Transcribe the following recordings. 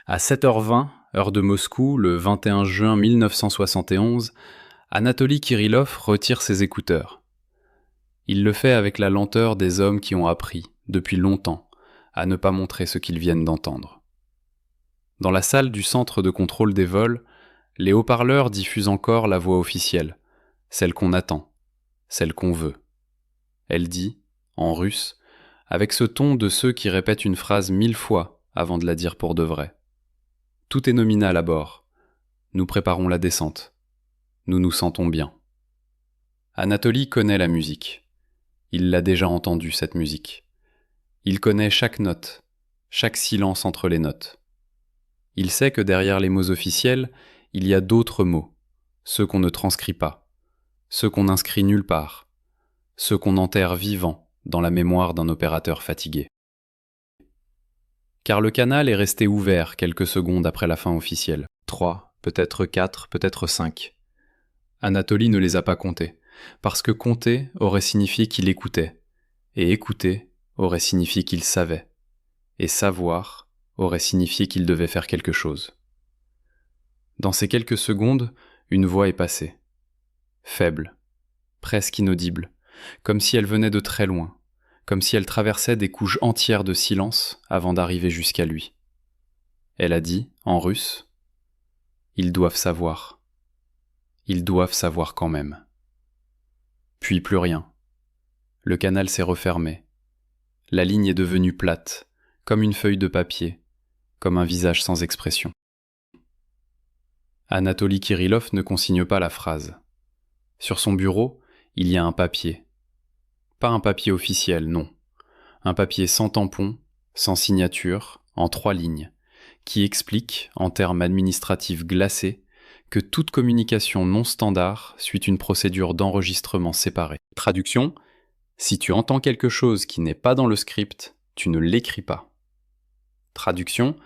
À 7h20, heure de Moscou, le 21 juin 1971, Anatoly Kirillov retire ses écouteurs. Il le fait avec la lenteur des hommes qui ont appris, depuis longtemps, à ne pas montrer ce qu'ils viennent d'entendre. Dans la salle du centre de contrôle des vols, les haut-parleurs diffusent encore la voix officielle, celle qu'on attend, celle qu'on veut. Elle dit, en russe, avec ce ton de ceux qui répètent une phrase 1000 fois avant de la dire pour de vrai. Tout est nominal à bord. Nous préparons la descente. Nous nous sentons bien. Anatoly connaît la musique. Il l'a déjà entendue, cette musique. Il connaît chaque note, chaque silence entre les notes. Il sait que derrière les mots officiels, il y a d'autres mots, ceux qu'on ne transcrit pas, ceux qu'on n'inscrit nulle part, ceux qu'on enterre vivants dans la mémoire d'un opérateur fatigué. Car le canal est resté ouvert quelques secondes après la fin officielle. 3, peut-être 4, peut-être 5. Anatoly ne les a pas comptés, parce que compter aurait signifié qu'il écoutait, et écouter aurait signifié qu'il savait, et savoir aurait signifié qu'il devait faire quelque chose. Dans ces quelques secondes, une voix est passée. Faible, presque inaudible, comme si elle venait de très loin, comme si elle traversait des couches entières de silence avant d'arriver jusqu'à lui. Elle a dit, en russe, « Ils doivent savoir. Ils doivent savoir quand même. » Puis plus rien. Le canal s'est refermé. La ligne est devenue plate, comme une feuille de papier, comme un visage sans expression. Anatoly Kirillov ne consigne pas la phrase. Sur son bureau, il y a un papier. Pas un papier officiel, non. Un papier sans tampon, sans signature, en 3 lignes, qui explique, en termes administratifs glacés, que toute communication non standard suit une procédure d'enregistrement séparée. Traduction : si tu entends quelque chose qui n'est pas dans le script, tu ne l'écris pas. Traduction :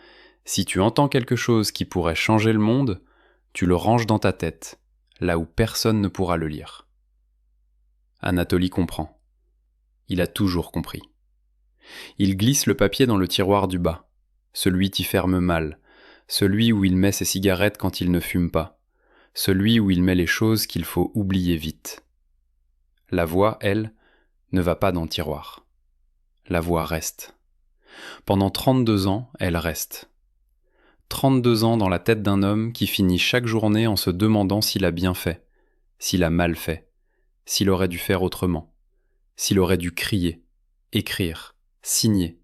si tu entends quelque chose qui pourrait changer le monde, tu le ranges dans ta tête, là où personne ne pourra le lire. Anatoly comprend. Il a toujours compris. Il glisse le papier dans le tiroir du bas, celui qui ferme mal, celui où il met ses cigarettes quand il ne fume pas, celui où il met les choses qu'il faut oublier vite. La voix, elle, ne va pas dans le tiroir. La voix reste. Pendant 32 ans, elle reste. 32 ans dans la tête d'un homme qui finit chaque journée en se demandant s'il a bien fait, s'il a mal fait, s'il aurait dû faire autrement, s'il aurait dû crier, écrire, signer,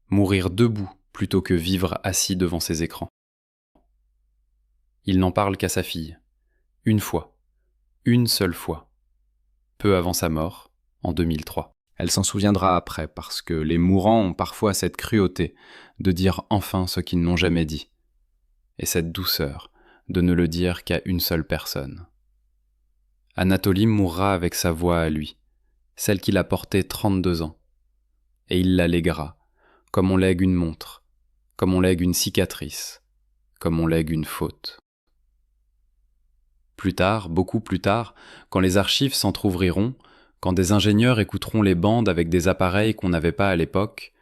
mourir debout plutôt que vivre assis devant ses écrans. Il n'en parle qu'à sa fille, une fois, une seule fois, peu avant sa mort, en 2003. Elle s'en souviendra après, parce que les mourants ont parfois cette cruauté de dire enfin ce qu'ils n'ont jamais dit, et cette douceur de ne le dire qu'à une seule personne. Anatoly mourra avec sa voix à lui, celle qu'il a portée 32 ans, et il la lèguera, comme on lègue une montre, comme on lègue une cicatrice, comme on lègue une faute. Plus tard, beaucoup plus tard, quand les archives s'entr'ouvriront, quand des ingénieurs écouteront les bandes avec des appareils qu'on n'avait pas à l'époque,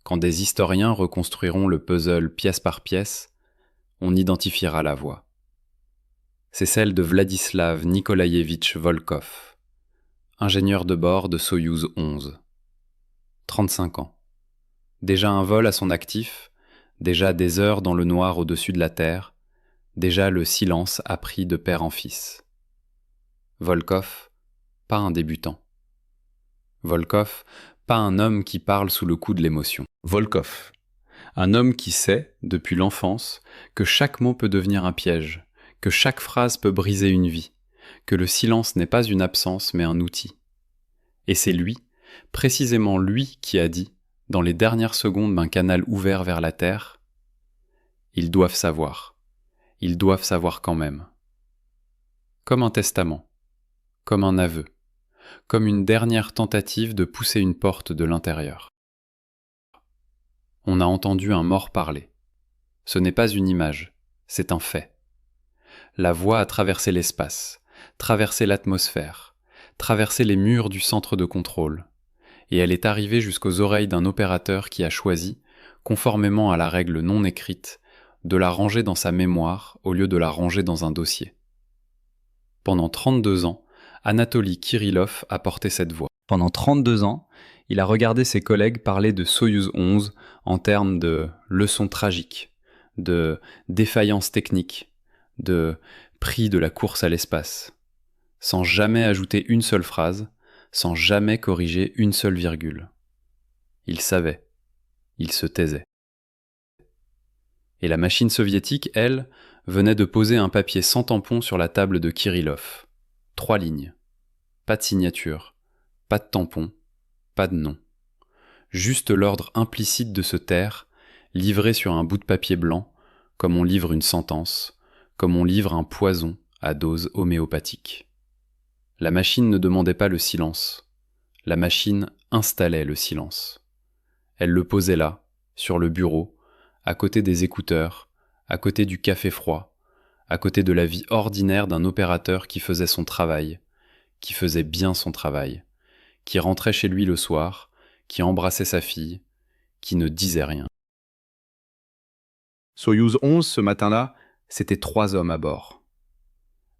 quand des historiens reconstruiront le puzzle pièce par pièce, on identifiera la voix. C'est celle de Vladislav Nikolaïevitch Volkov, ingénieur de bord de Soyouz 11. 35 ans. Déjà un vol à son actif, déjà des heures dans le noir au-dessus de la terre, déjà le silence appris de père en fils. Volkov, pas un débutant. Volkov, pas un homme qui parle sous le coup de l'émotion. Volkov, un homme qui sait, depuis l'enfance, que chaque mot peut devenir un piège, que chaque phrase peut briser une vie, que le silence n'est pas une absence mais un outil. Et c'est lui, précisément lui, qui a dit, dans les dernières secondes d'un canal ouvert vers la terre, « Ils doivent savoir quand même. » Comme un testament, comme un aveu, comme une dernière tentative de pousser une porte de l'intérieur. On a entendu un mort parler. Ce n'est pas une image, c'est un fait. La voix a traversé l'espace, traversé l'atmosphère, traversé les murs du centre de contrôle, et elle est arrivée jusqu'aux oreilles d'un opérateur qui a choisi, conformément à la règle non écrite, de la ranger dans sa mémoire au lieu de la ranger dans un dossier. Pendant 32 ans, Anatoly Kirillov a porté cette voix. Pendant 32 ans, il a regardé ses collègues parler de Soyouz 11 en termes de leçons tragiques, de défaillance technique, de prix de la course à l'espace, sans jamais ajouter une seule phrase, sans jamais corriger une seule virgule. Il savait, il se taisait. Et la machine soviétique, elle, venait de poser un papier sans tampon sur la table de Kirillov. 3 lignes. Pas de signature, pas de tampon, pas de nom. Juste l'ordre implicite de se taire, livré sur un bout de papier blanc, comme on livre une sentence, comme on livre un poison à dose homéopathique. La machine ne demandait pas le silence. La machine installait le silence. Elle le posait là, sur le bureau, à côté des écouteurs, à côté du café froid, à côté de la vie ordinaire d'un opérateur qui faisait son travail, qui faisait bien son travail, qui rentrait chez lui le soir, qui embrassait sa fille, qui ne disait rien. Soyouz 11, ce matin-là, c'était 3 hommes à bord.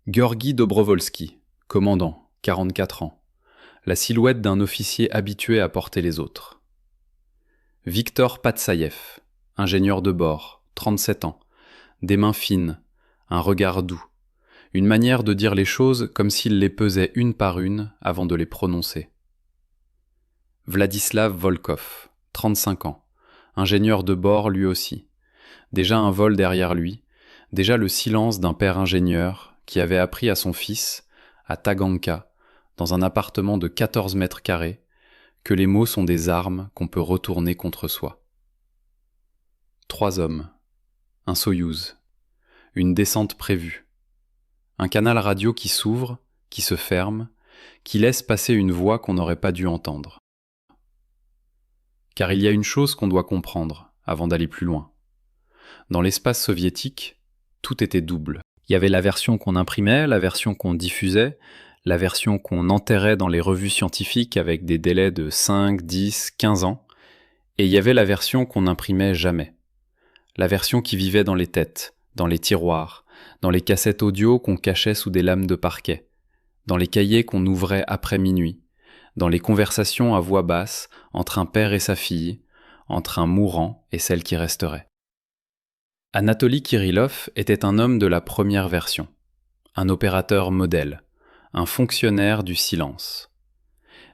Georgi Dobrovolski, commandant, 44 ans, la silhouette d'un officier habitué à porter les autres. Viktor Patsaïev, ingénieur de bord, 37 ans, des mains fines, un regard doux, une manière de dire les choses comme s'il les pesait une par une avant de les prononcer. Vladislav Volkov, 35 ans, ingénieur de bord lui aussi, déjà un vol derrière lui, déjà le silence d'un père ingénieur qui avait appris à son fils, à Taganka, dans un appartement de 14 mètres carrés, que les mots sont des armes qu'on peut retourner contre soi. 3 hommes, un Soyouz, une descente prévue, un canal radio qui s'ouvre, qui se ferme, qui laisse passer une voix qu'on n'aurait pas dû entendre. Car il y a une chose qu'on doit comprendre avant d'aller plus loin. Dans l'espace soviétique, tout était double. Il y avait la version qu'on imprimait, la version qu'on diffusait, la version qu'on enterrait dans les revues scientifiques avec des délais de 5, 10, 15 ans, et il y avait la version qu'on n'imprimait jamais. La version qui vivait dans les têtes, dans les tiroirs, dans les cassettes audio qu'on cachait sous des lames de parquet, dans les cahiers qu'on ouvrait après minuit, dans les conversations à voix basse entre un père et sa fille, entre un mourant et celle qui resterait. Anatoly Kirillov était un homme de la première version, un opérateur modèle, un fonctionnaire du silence.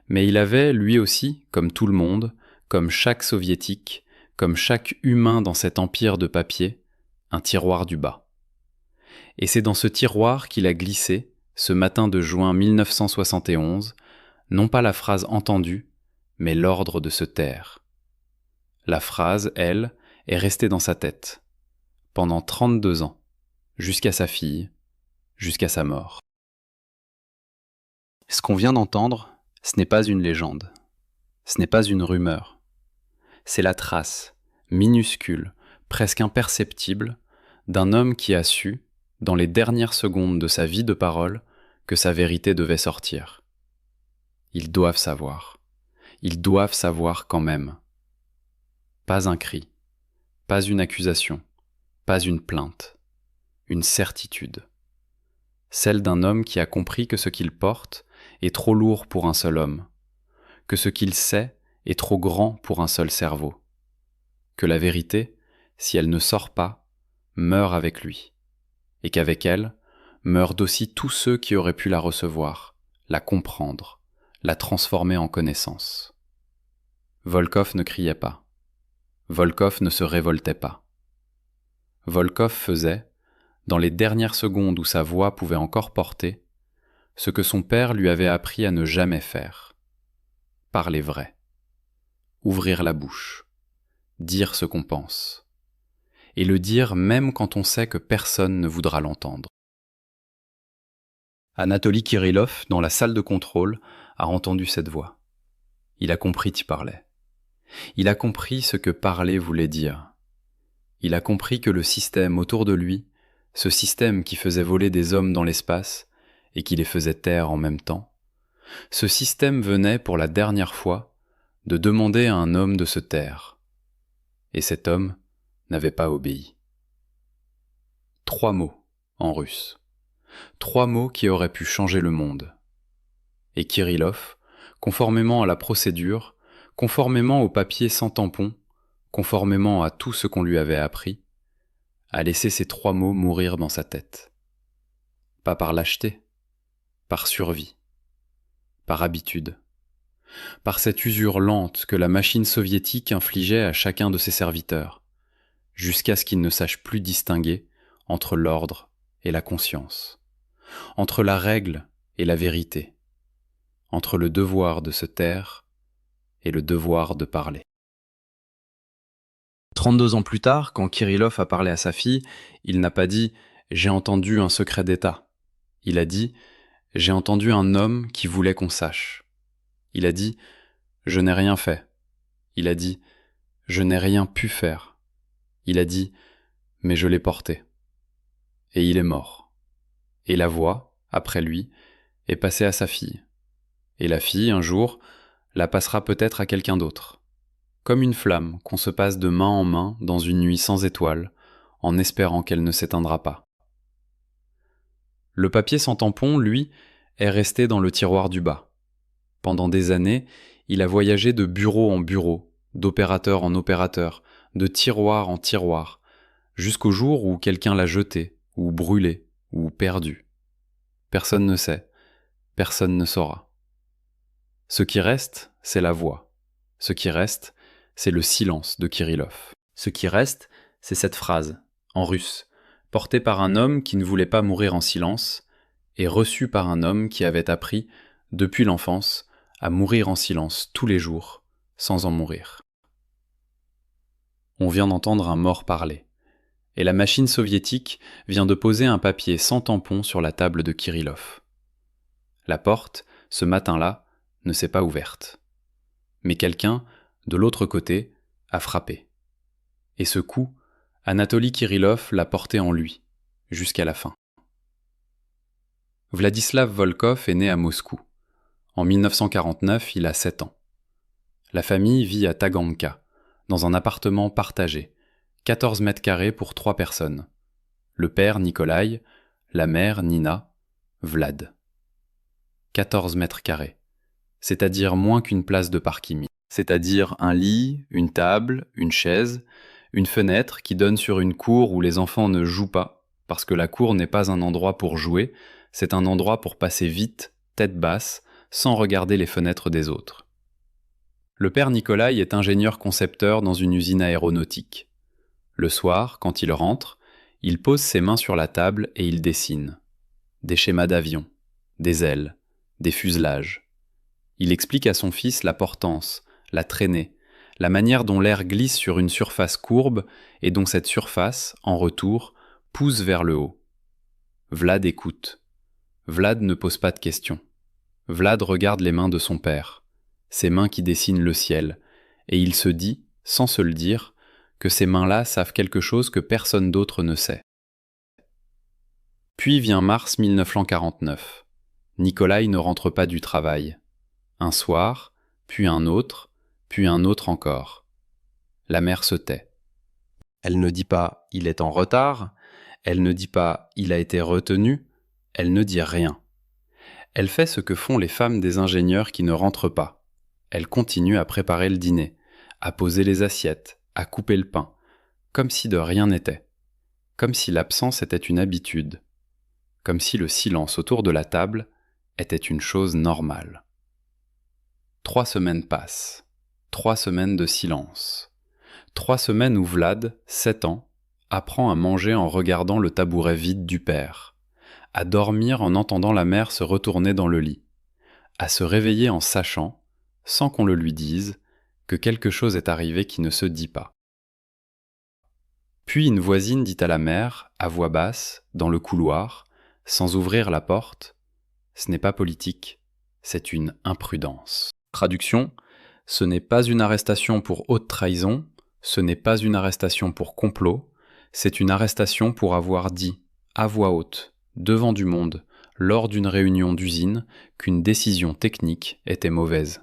Mais il avait, lui aussi, comme tout le monde, comme chaque soviétique, comme chaque humain dans cet empire de papier, un tiroir du bas. Et c'est dans ce tiroir qu'il a glissé, ce matin de juin 1971, non pas la phrase entendue, mais l'ordre de se taire. La phrase, elle, est restée dans sa tête, pendant 32 ans, jusqu'à sa fille, jusqu'à sa mort. Ce qu'on vient d'entendre, ce n'est pas une légende, ce n'est pas une rumeur. C'est la trace, minuscule, presque imperceptible, d'un homme qui a su, dans les dernières secondes de sa vie de parole, que sa vérité devait sortir. Ils doivent savoir quand même. Pas un cri, pas une accusation, pas une plainte, une certitude. Celle d'un homme qui a compris que ce qu'il porte est trop lourd pour un seul homme, que ce qu'il sait est trop grand pour un seul cerveau, que la vérité, si elle ne sort pas, meurt avec lui, et qu'avec elle, meurent aussi tous ceux qui auraient pu la recevoir, la comprendre, la transformer en connaissance. Volkov ne criait pas. Volkov ne se révoltait pas. Volkov faisait, dans les dernières secondes où sa voix pouvait encore porter, ce que son père lui avait appris à ne jamais faire. Parler vrai. Ouvrir la bouche. Dire ce qu'on pense. Et le dire même quand on sait que personne ne voudra l'entendre. Anatoly Kirillov, dans la salle de contrôle, a entendu cette voix. Il a compris t'y parlais. Il a compris ce que parler voulait dire. Il a compris que le système autour de lui, ce système qui faisait voler des hommes dans l'espace et qui les faisait taire en même temps, ce système venait pour la dernière fois de demander à un homme de se taire. Et cet homme n'avait pas obéi. 3 mots en russe. 3 mots qui auraient pu changer le monde. Et Kirillov, conformément à la procédure, conformément au papier sans tampon, conformément à tout ce qu'on lui avait appris, a laissé ces 3 mots mourir dans sa tête. Pas par lâcheté, par survie, par habitude, par cette usure lente que la machine soviétique infligeait à chacun de ses serviteurs, jusqu'à ce qu'il ne sache plus distinguer entre l'ordre et la conscience, entre la règle et la vérité, entre le devoir de se taire et le devoir de parler. 32 ans plus tard, quand Kirillov a parlé à sa fille, il n'a pas dit « j'ai entendu un secret d'État ». Il a dit « j'ai entendu un homme qui voulait qu'on sache ». Il a dit « je n'ai rien fait ». Il a dit « je n'ai rien pu faire ». Il a dit « mais je l'ai porté ». Et il est mort. Et la voix, après lui, est passée à sa fille. Et la fille, un jour, la passera peut-être à quelqu'un d'autre. Comme une flamme qu'on se passe de main en main dans une nuit sans étoiles, en espérant qu'elle ne s'éteindra pas. Le papier sans tampon, lui, est resté dans le tiroir du bas. Pendant des années, il a voyagé de bureau en bureau, d'opérateur en opérateur, de tiroir en tiroir, jusqu'au jour où quelqu'un l'a jeté, ou brûlé, ou perdu. Personne ne sait, personne ne saura. Ce qui reste, c'est la voix. Ce qui reste, c'est le silence de Kirillov. Ce qui reste, c'est cette phrase, en russe, portée par un homme qui ne voulait pas mourir en silence, et reçue par un homme qui avait appris, depuis l'enfance, à mourir en silence tous les jours, sans en mourir. On vient d'entendre un mort parler, et la machine soviétique vient de poser un papier sans tampon sur la table de Kirillov. La porte, ce matin-là, ne s'est pas ouverte. Mais quelqu'un, de l'autre côté, a frappé. Et ce coup, Anatoly Kirillov l'a porté en lui, jusqu'à la fin. Vladislav Volkov est né à Moscou. En 1949, il a 7 ans. La famille vit à Taganka, dans un appartement partagé, 14 mètres carrés pour 3 personnes. Le père Nikolai, la mère Nina, Vlad. 14 mètres carrés, c'est-à-dire moins qu'une place de parking. C'est-à-dire un lit, une table, une chaise, une fenêtre qui donne sur une cour où les enfants ne jouent pas, parce que la cour n'est pas un endroit pour jouer, c'est un endroit pour passer vite, tête basse, sans regarder les fenêtres des autres. Le père Nikolai est ingénieur-concepteur dans une usine aéronautique. Le soir, quand il rentre, il pose ses mains sur la table et il dessine. Des schémas d'avions, des ailes, des fuselages. Il explique à son fils la portance, la traînée, la manière dont l'air glisse sur une surface courbe et dont cette surface, en retour, pousse vers le haut. Vlad écoute. Vlad ne pose pas de questions. Vlad regarde les mains de son père, ses mains qui dessinent le ciel, et il se dit, sans se le dire, que ces mains-là savent quelque chose que personne d'autre ne sait. Puis vient mars 1949. Nikolai ne rentre pas du travail. Un soir, puis un autre encore. La mère se tait. Elle ne dit pas « il est en retard », elle ne dit pas « il a été retenu », elle ne dit rien. Elle fait ce que font les femmes des ingénieurs qui ne rentrent pas. Elle continue à préparer le dîner, à poser les assiettes, à couper le pain, comme si de rien n'était, comme si l'absence était une habitude, comme si le silence autour de la table était une chose normale. 3 semaines passent. 3 semaines de silence. 3 semaines où Vlad, 7 ans, apprend à manger en regardant le tabouret vide du père, à dormir en entendant la mère se retourner dans le lit, à se réveiller en sachant, sans qu'on le lui dise, que quelque chose est arrivé qui ne se dit pas. Puis une voisine dit à la mère, à voix basse, dans le couloir, sans ouvrir la porte, « Ce n'est pas politique, c'est une imprudence ». Traduction, ce n'est pas une arrestation pour haute trahison, ce n'est pas une arrestation pour complot, c'est une arrestation pour avoir dit, à voix haute, devant du monde, lors d'une réunion d'usine, qu'une décision technique était mauvaise.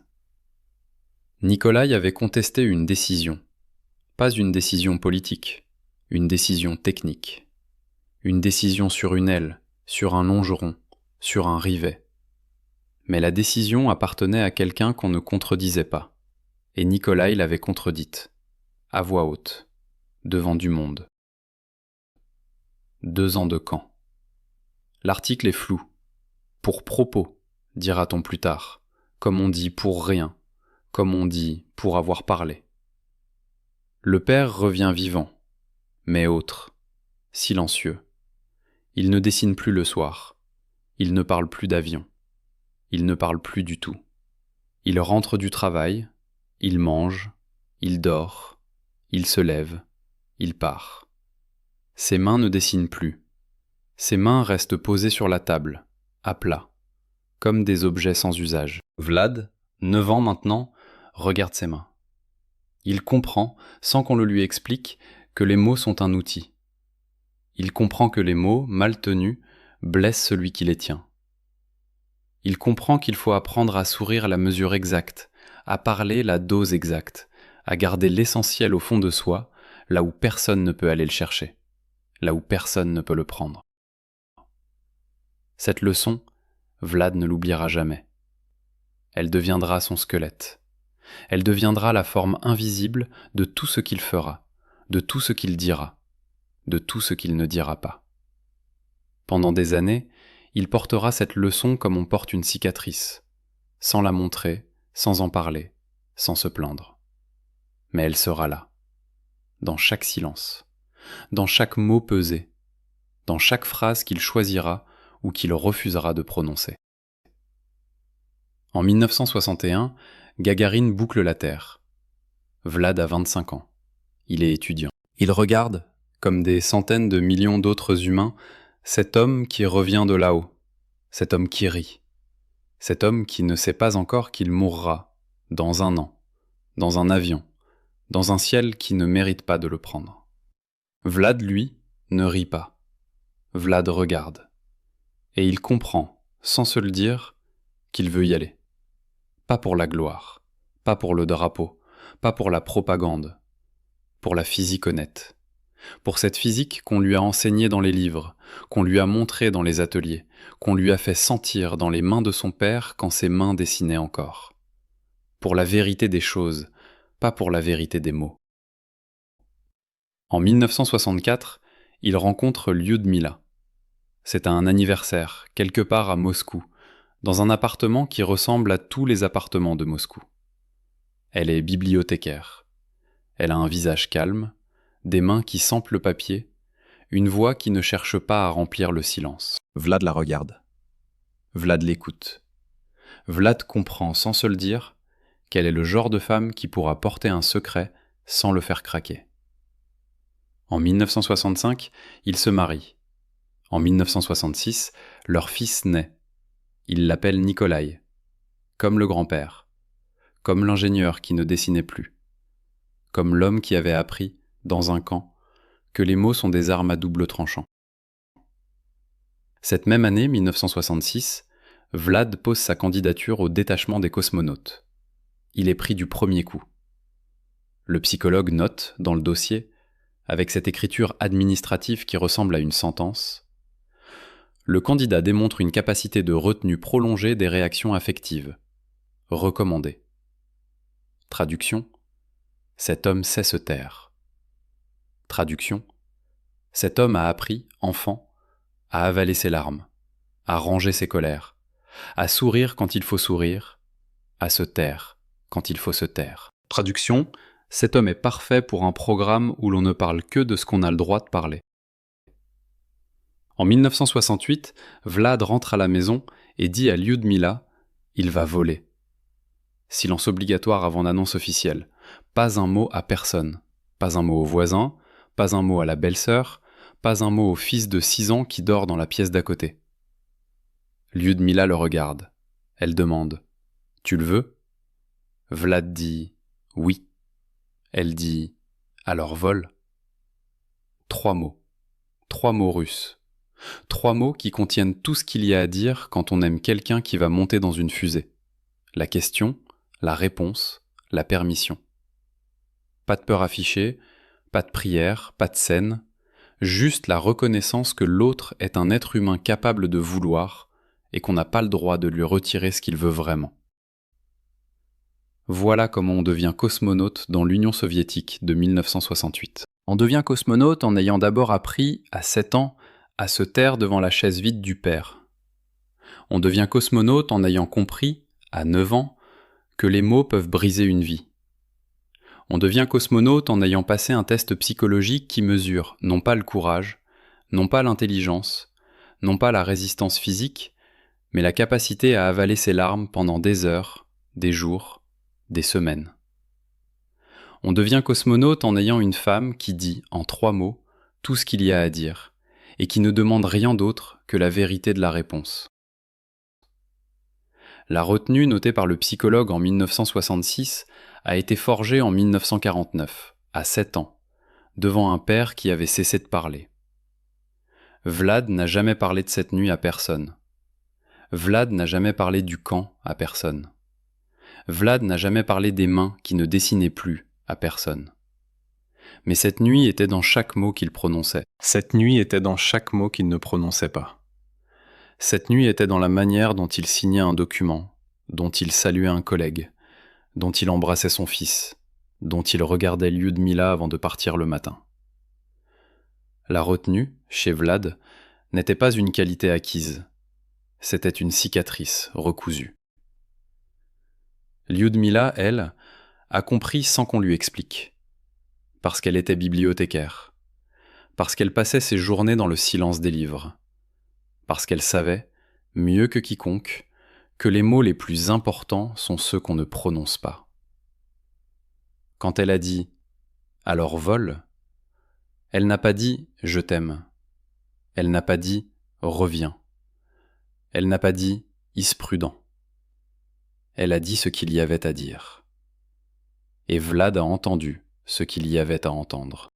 Nikolai avait contesté une décision, pas une décision politique, une décision technique. une décision sur une aile, sur un longeron, sur un rivet. Mais la décision appartenait à quelqu'un qu'on ne contredisait pas, et Nikolai l'avait contredite, à voix haute, devant du monde. 2 ans de camp. L'article est flou. Pour propos, dira-t-on plus tard, comme on dit pour rien, comme on dit pour avoir parlé. Le père revient vivant, mais autre, silencieux. Il ne dessine plus le soir, il ne parle plus d'avion, il ne parle plus du tout. Il rentre du travail, il mange, il dort, il se lève, il part. Ses mains ne dessinent plus. Ses mains restent posées sur la table, à plat, comme des objets sans usage. Vlad, 9 ans maintenant, regarde ses mains. Il comprend, sans qu'on le lui explique, que les mots sont un outil. Il comprend que les mots, mal tenus, blessent celui qui les tient. Il comprend qu'il faut apprendre à sourire la mesure exacte, à parler la dose exacte, à garder l'essentiel au fond de soi, là où personne ne peut aller le chercher, là où personne ne peut le prendre. Cette leçon, Vlad ne l'oubliera jamais. Elle deviendra son squelette. Elle deviendra la forme invisible de tout ce qu'il fera, de tout ce qu'il dira, de tout ce qu'il ne dira pas. Pendant des années, il portera cette leçon comme on porte une cicatrice, sans la montrer, sans en parler, sans se plaindre. Mais elle sera là, dans chaque silence, dans chaque mot pesé, dans chaque phrase qu'il choisira ou qu'il refusera de prononcer. En 1961, Gagarine boucle la Terre. Vlad a 25 ans. Il est étudiant. Il regarde, comme des centaines de millions d'autres humains, cet homme qui revient de là-haut, cet homme qui rit, cet homme qui ne sait pas encore qu'il mourra, dans 1 an, dans un avion, dans un ciel qui ne mérite pas de le prendre. Vlad, lui, ne rit pas. Vlad regarde. Et il comprend, sans se le dire, qu'il veut y aller. Pas pour la gloire, pas pour le drapeau, pas pour la propagande, pour la physique honnête. Pour cette physique qu'on lui a enseignée dans les livres, qu'on lui a montrée dans les ateliers, qu'on lui a fait sentir dans les mains de son père quand ses mains dessinaient encore. Pour la vérité des choses, pas pour la vérité des mots. En 1964, il rencontre Lyudmila. C'est à un anniversaire, quelque part à Moscou, dans un appartement qui ressemble à tous les appartements de Moscou. Elle est bibliothécaire. Elle a un visage calme, des mains qui sentent le papier, une voix qui ne cherche pas à remplir le silence. Vlad la regarde. Vlad l'écoute. Vlad comprend, sans se le dire, qu'elle est le genre de femme qui pourra porter un secret sans le faire craquer. En 1965, ils se marient. En 1966, leur fils naît. Il l'appelle Nikolai, comme le grand-père, comme l'ingénieur qui ne dessinait plus, comme l'homme qui avait appris, dans un camp, que les mots sont des armes à double tranchant. Cette même année, 1966, Vlad pose sa candidature au détachement des cosmonautes. Il est pris du premier coup. Le psychologue note, dans le dossier, avec cette écriture administrative qui ressemble à une sentence, le candidat démontre une capacité de retenue prolongée des réactions affectives. Recommandé. Traduction : cet homme sait se taire. Traduction : cet homme a appris, enfant, à avaler ses larmes, à ranger ses colères, à sourire quand il faut sourire, à se taire quand il faut se taire. Traduction : cet homme est parfait pour un programme où l'on ne parle que de ce qu'on a le droit de parler. En 1968, Vlad rentre à la maison et dit à Lyudmila « Il va voler ». Silence obligatoire avant l'annonce officielle. Pas un mot à personne. Pas un mot au voisin, pas un mot à la belle-sœur, pas un mot au fils de 6 ans qui dort dans la pièce d'à côté. Lyudmila le regarde. Elle demande « Tu le veux ?» Vlad dit « Oui ». Elle dit « Alors vole ». 3 mots. 3 mots russes. 3 mots qui contiennent tout ce qu'il y a à dire quand on aime quelqu'un qui va monter dans une fusée. La question, la réponse, la permission. Pas de peur affichée, pas de prière, pas de scène, juste la reconnaissance que l'autre est un être humain capable de vouloir et qu'on n'a pas le droit de lui retirer ce qu'il veut vraiment. Voilà comment on devient cosmonaute dans l'Union soviétique de 1968. On devient cosmonaute en ayant d'abord appris, à 7 ans, à se taire devant la chaise vide du père. On devient cosmonaute en ayant compris, à 9 ans, que les mots peuvent briser une vie. On devient cosmonaute en ayant passé un test psychologique qui mesure non pas le courage, non pas l'intelligence, non pas la résistance physique, mais la capacité à avaler ses larmes pendant des heures, des jours, des semaines. On devient cosmonaute en ayant une femme qui dit, en 3 mots, tout ce qu'il y a à dire, et qui ne demande rien d'autre que la vérité de la réponse. La retenue notée par le psychologue en 1966 a été forgée en 1949, à 7 ans, devant un père qui avait cessé de parler. Vlad n'a jamais parlé de cette nuit à personne. Vlad n'a jamais parlé du camp à personne. Vlad n'a jamais parlé des mains qui ne dessinaient plus à personne. Mais cette nuit était dans chaque mot qu'il prononçait. Cette nuit était dans chaque mot qu'il ne prononçait pas. Cette nuit était dans la manière dont il signait un document, dont il saluait un collègue, dont il embrassait son fils, dont il regardait Lyudmila avant de partir le matin. La retenue, chez Vlad, n'était pas une qualité acquise. C'était une cicatrice recousue. Lyudmila, elle, a compris sans qu'on lui explique. Parce qu'elle était bibliothécaire. Parce qu'elle passait ses journées dans le silence des livres. Parce qu'elle savait, mieux que quiconque, que les mots les plus importants sont ceux qu'on ne prononce pas. Quand elle a dit « alors vole », elle n'a pas dit « je t'aime ». Elle n'a pas dit « reviens ». Elle n'a pas dit « isprudent ». Elle a dit ce qu'il y avait à dire. Et Vlad a entendu ce qu'il y avait à entendre.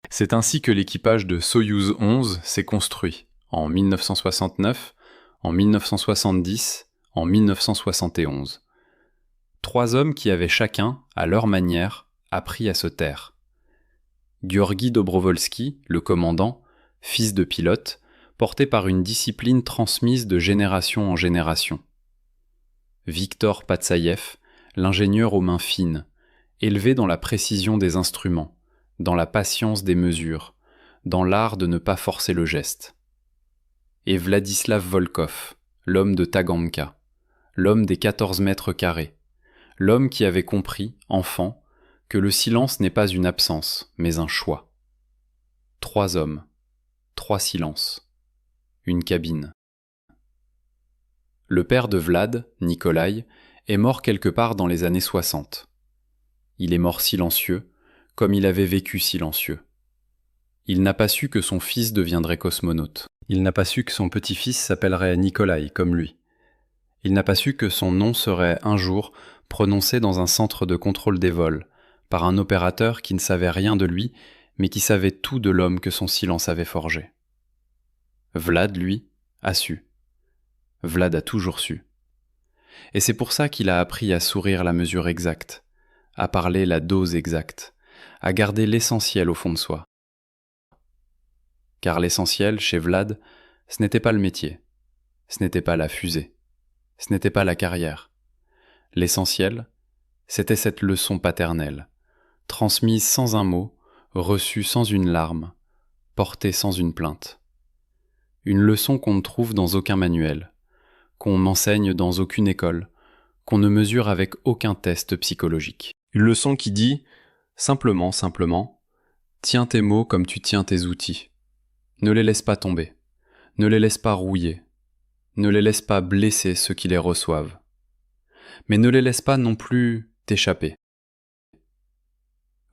C'est ainsi que l'équipage de Soyouz 11 s'est construit, en 1969, en 1970, en 1971. 3 hommes qui avaient chacun, à leur manière, appris à se taire. Georgi Dobrovolski, le commandant, fils de pilote, porté par une discipline transmise de génération en génération. Viktor Patsaïev, l'ingénieur aux mains fines, élevé dans la précision des instruments, dans la patience des mesures, dans l'art de ne pas forcer le geste. Et Vladislav Volkov, l'homme de Taganka, l'homme des 14 mètres carrés, l'homme qui avait compris, enfant, que le silence n'est pas une absence, mais un choix. 3 hommes, 3 silences, une cabine. Le père de Vlad, Nikolai, est mort quelque part dans les années 60. Il est mort silencieux, comme il avait vécu silencieux. Il n'a pas su que son fils deviendrait cosmonaute. Il n'a pas su que son petit-fils s'appellerait Nikolai, comme lui. Il n'a pas su que son nom serait un jour prononcé dans un centre de contrôle des vols, par un opérateur qui ne savait rien de lui, mais qui savait tout de l'homme que son silence avait forgé. Vlad, lui, a su. Vlad a toujours su. Et c'est pour ça qu'il a appris à sourire la mesure exacte, à parler la dose exacte, à garder l'essentiel au fond de soi. Car l'essentiel, chez Vlad, ce n'était pas le métier, ce n'était pas la fusée, ce n'était pas la carrière. L'essentiel, c'était cette leçon paternelle, transmise sans un mot, reçue sans une larme, portée sans une plainte. Une leçon qu'on ne trouve dans aucun manuel, qu'on n'enseigne dans aucune école, qu'on ne mesure avec aucun test psychologique. Une leçon qui dit, simplement, tiens tes mots comme tu tiens tes outils. Ne les laisse pas tomber, ne les laisse pas rouiller, ne les laisse pas blesser ceux qui les reçoivent. Mais ne les laisse pas non plus t'échapper.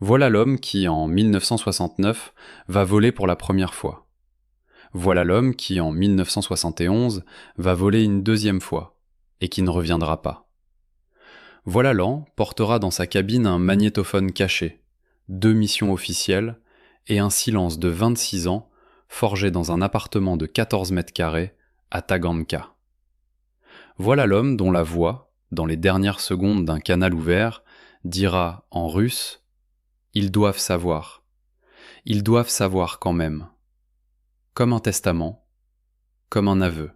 Voilà l'homme qui, en 1969, va voler pour la première fois. Voilà l'homme qui, en 1971, va voler une deuxième fois, et qui ne reviendra pas. Voilà l'an portera dans sa cabine un magnétophone caché, 2 missions officielles, et un silence de 26 ans, forgé dans un appartement de 14 mètres carrés, à Taganka. Voilà l'homme dont la voix, dans les dernières secondes d'un canal ouvert, dira en russe « Ils doivent savoir ». ils doivent savoir quand même. Comme un testament, comme un aveu,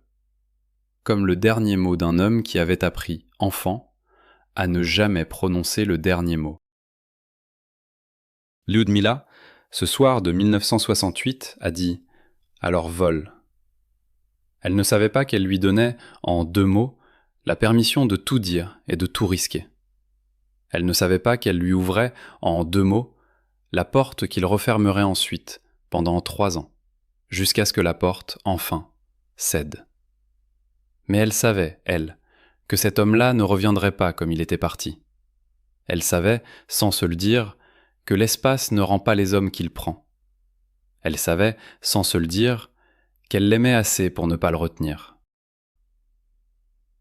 comme le dernier mot d'un homme qui avait appris, enfant, à ne jamais prononcer le dernier mot. Lyudmila, ce soir de 1968, a dit « Alors vole ». Elle ne savait pas qu'elle lui donnait, en 2 mots, la permission de tout dire et de tout risquer. Elle ne savait pas qu'elle lui ouvrait, en 2 mots, la porte qu'il refermerait ensuite, pendant 3 ans, jusqu'à ce que la porte, enfin, cède. Mais elle savait, elle, que cet homme-là ne reviendrait pas comme il était parti. Elle savait, sans se le dire, que l'espace ne rend pas les hommes qu'il prend. Elle savait, sans se le dire, qu'elle l'aimait assez pour ne pas le retenir.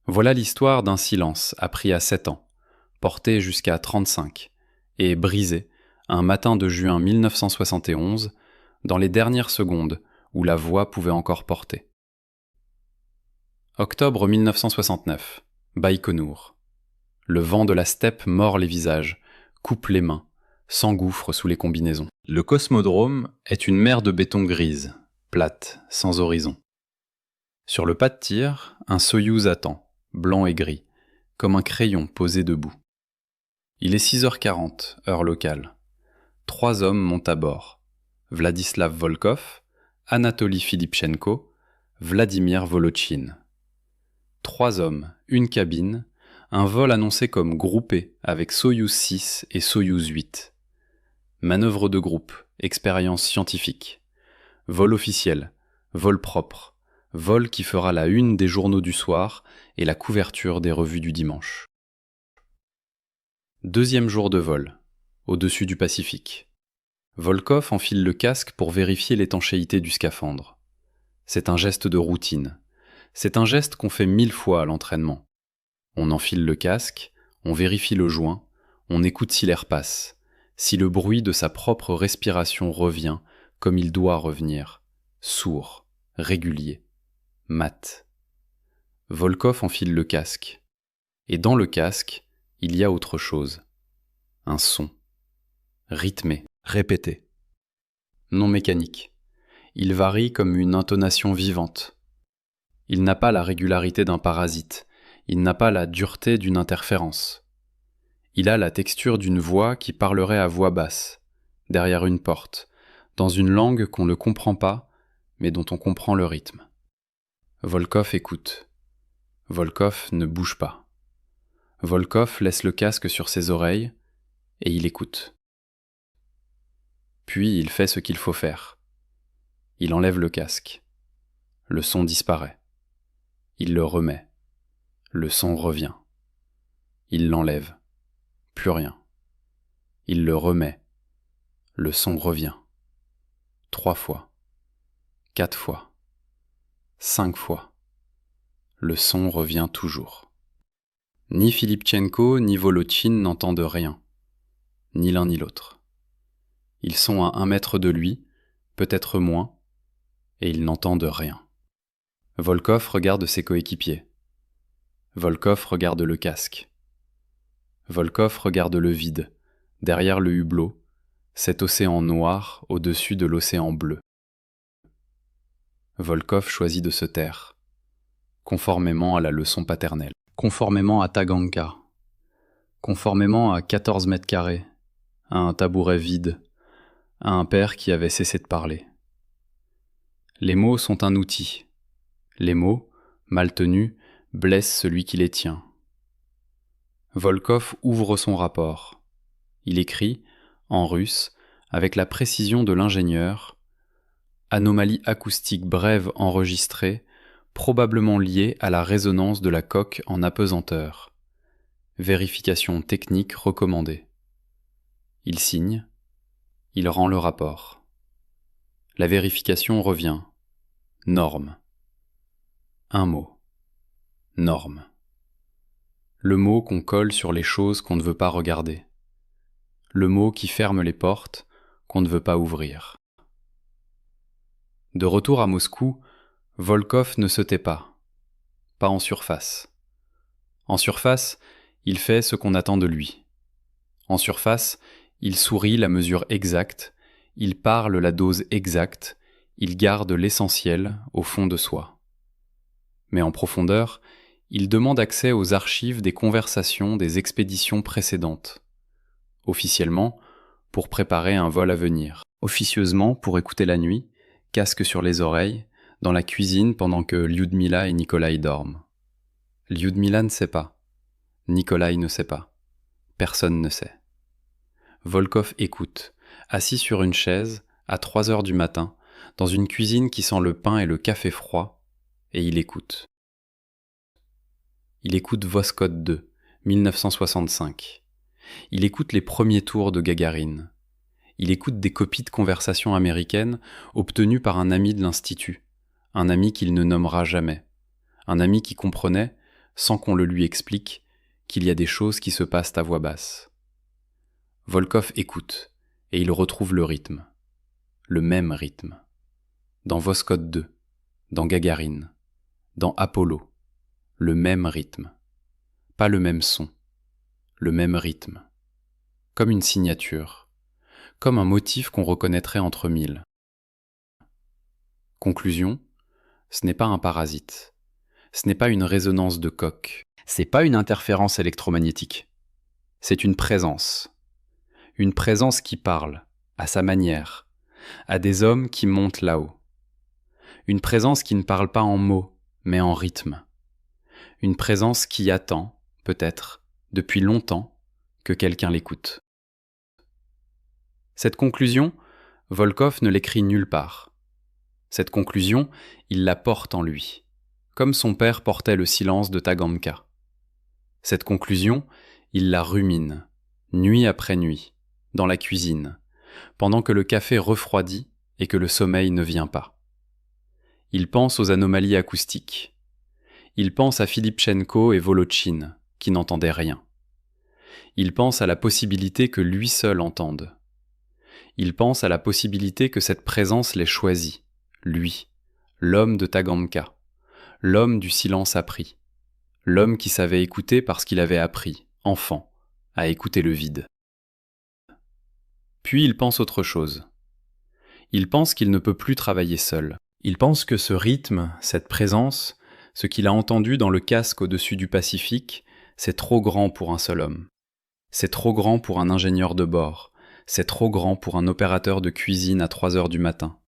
Voilà l'histoire d'un silence appris à 7 ans, porté jusqu'à 35, et brisé, un matin de juin 1971, dans les dernières secondes où la voix pouvait encore porter. Octobre 1969, Baïkonour. Le vent de la steppe mord les visages, coupe les mains, s'engouffre sous les combinaisons. Le cosmodrome est une mer de béton grise, plate, sans horizon. Sur le pas de tir, un Soyouz attend, blanc et gris, comme un crayon posé debout. Il est 6h40, heure locale. 3 hommes montent à bord. Vladislav Volkov, Anatoly Filipchenko, Vladimir Volotchine. 3 hommes, une cabine, un vol annoncé comme groupé avec Soyouz 6 et Soyouz 8. Manœuvre de groupe, expérience scientifique. Vol officiel, vol propre, vol qui fera la une des journaux du soir et la couverture des revues du dimanche. 2e jour de vol, au-dessus du Pacifique. Volkov enfile le casque pour vérifier l'étanchéité du scaphandre. C'est un geste de routine. C'est un geste qu'on fait 1000 fois à l'entraînement. On enfile le casque, on vérifie le joint, on écoute si l'air passe, si le bruit de sa propre respiration revient comme il doit revenir, sourd, régulier, mat. Volkov enfile le casque. Et dans le casque, il y a autre chose. Un son. Rythmé, répété. Non mécanique. Il varie comme une intonation vivante. Il n'a pas la régularité d'un parasite. Il n'a pas la dureté d'une interférence. Il a la texture d'une voix qui parlerait à voix basse, derrière une porte, dans une langue qu'on ne comprend pas, mais dont on comprend le rythme. Volkov écoute. Volkov ne bouge pas. Volkov laisse le casque sur ses oreilles et il écoute. Puis il fait ce qu'il faut faire. Il enlève le casque. Le son disparaît. Il le remet. Le son revient. Il l'enlève. Plus rien. Il le remet. Le son revient. 3 fois. 4 fois. 5 fois. Le son revient toujours. Ni Filipchenko ni Volotchine n'entendent rien. Ni l'un ni l'autre. Ils sont à 1 mètre de lui, peut-être moins, et ils n'entendent rien. Volkov regarde ses coéquipiers. Volkov regarde le casque. Volkov regarde le vide, derrière le hublot, cet océan noir au-dessus de l'océan bleu. Volkov choisit de se taire, conformément à la leçon paternelle, conformément à Taganka, conformément à 14 mètres carrés, à un tabouret vide, à un père qui avait cessé de parler. Les mots sont un outil. Les mots, mal tenus, blessent celui qui les tient. Volkov ouvre son rapport. Il écrit, en russe, avec la précision de l'ingénieur, « Anomalie acoustique brève enregistrée, probablement liée à la résonance de la coque en apesanteur. Vérification technique recommandée. » Il signe. Il rend le rapport. La vérification revient. Norme. Un mot. Norme. Le mot qu'on colle sur les choses qu'on ne veut pas regarder. Le mot qui ferme les portes qu'on ne veut pas ouvrir. De retour à Moscou, Volkov ne se tait pas. Pas en surface. En surface, il fait ce qu'on attend de lui. En surface, il sourit la mesure exacte, Il parle la dose exacte, il garde l'essentiel au fond de soi. Mais en profondeur, il demande accès aux archives des conversations des expéditions précédentes. Officiellement, pour préparer un vol à venir. Officieusement, pour écouter la nuit, casque sur les oreilles, dans la cuisine pendant que Lyudmila et Nikolai dorment. Lyudmila ne sait pas. Nikolai ne sait pas. Personne ne sait. Volkov écoute, assis sur une chaise, à 3 heures du matin, dans une cuisine qui sent le pain et le café froid, et il écoute. Il écoute Voskhod 2, 1965. Il écoute les premiers tours de Gagarine. Il écoute des copies de conversations américaines obtenues par un ami de l'Institut, un ami qu'il ne nommera jamais, un ami qui comprenait, sans qu'on le lui explique, qu'il y a des choses qui se passent à voix basse. Volkov écoute, et il retrouve le rythme. Le même rythme. Dans Voskhod 2, dans Gagarine, dans Apollo, le même rythme. Pas le même son, le même rythme. Comme une signature, comme un motif qu'on reconnaîtrait entre mille. Conclusion, ce n'est pas un parasite. Ce n'est pas une résonance de Koch. C'est pas une interférence électromagnétique. C'est une présence. Une présence qui parle, à sa manière, à des hommes qui montent là-haut. Une présence qui ne parle pas en mots, mais en rythme. Une présence qui attend, peut-être, depuis longtemps, que quelqu'un l'écoute. Cette conclusion, Volkov ne l'écrit nulle part. Cette conclusion, il la porte en lui, comme son père portait le silence de Taganka. Cette conclusion, il la rumine, nuit après nuit, dans la cuisine, pendant que le café refroidit et que le sommeil ne vient pas. Il pense aux anomalies acoustiques. Il pense à Filipchenko et Volotchine, qui n'entendaient rien. Il pense à la possibilité que lui seul entende. Il pense à la possibilité que cette présence l'ait choisi, lui, l'homme de Taganka, l'homme du silence appris, l'homme qui savait écouter parce qu'il avait appris, enfant, à écouter le vide. Puis il pense autre chose. Il pense qu'il ne peut plus travailler seul. Il pense que ce rythme, cette présence, ce qu'il a entendu dans le casque au-dessus du Pacifique, c'est trop grand pour un seul homme. C'est trop grand pour un ingénieur de bord. C'est trop grand pour un opérateur de cuisine à 3 heures du matin.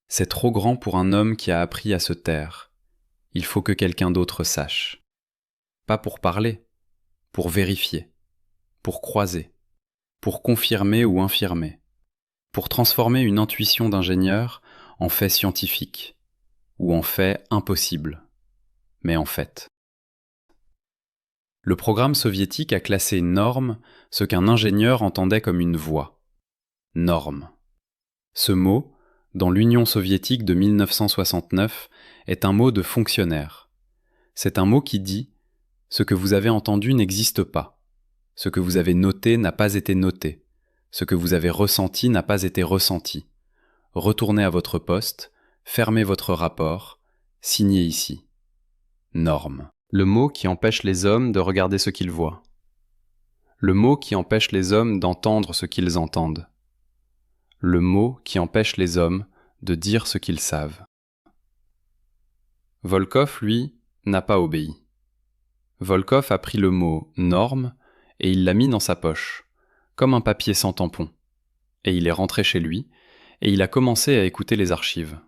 C'est trop grand pour un homme qui a appris à se taire. Il faut que quelqu'un d'autre sache. Pas pour parler, pour vérifier, pour croiser, pour confirmer ou infirmer, pour transformer une intuition d'ingénieur en fait scientifique, ou en fait impossible, mais en fait. Le programme soviétique a classé norme ce qu'un ingénieur entendait comme une voix. Norme. Ce mot, dans l'Union soviétique de 1969, est un mot de fonctionnaire. C'est un mot qui dit « ce que vous avez entendu n'existe pas. Ce que vous avez noté n'a pas été noté. Ce que vous avez ressenti n'a pas été ressenti. Retournez à votre poste, fermez votre rapport, signez ici. » Norme. Le mot qui empêche les hommes de regarder ce qu'ils voient. Le mot qui empêche les hommes d'entendre ce qu'ils entendent. Le mot qui empêche les hommes de dire ce qu'ils savent. Volkov, lui, n'a pas obéi. Volkov a pris le mot « norme » et il l'a mis dans sa poche, comme un papier sans tampon. Et il est rentré chez lui, et il a commencé à écouter les archives.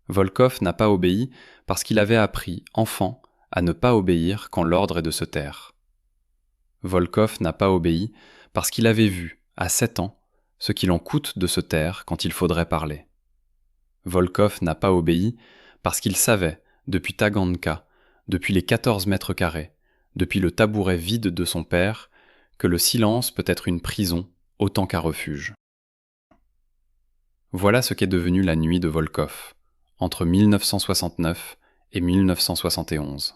Volkov n'a pas obéi parce qu'il avait appris, enfant, à ne pas obéir quand l'ordre est de se taire. Volkov n'a pas obéi parce qu'il avait vu, à 7 ans, ce qu'il en coûte de se taire quand il faudrait parler. Volkov n'a pas obéi parce qu'il savait, depuis Taganka, depuis les 14 mètres carrés, depuis le tabouret vide de son père, que le silence peut être une prison autant qu'un refuge. Voilà ce qu'est devenue la nuit de Volkov, entre 1969 et 1971.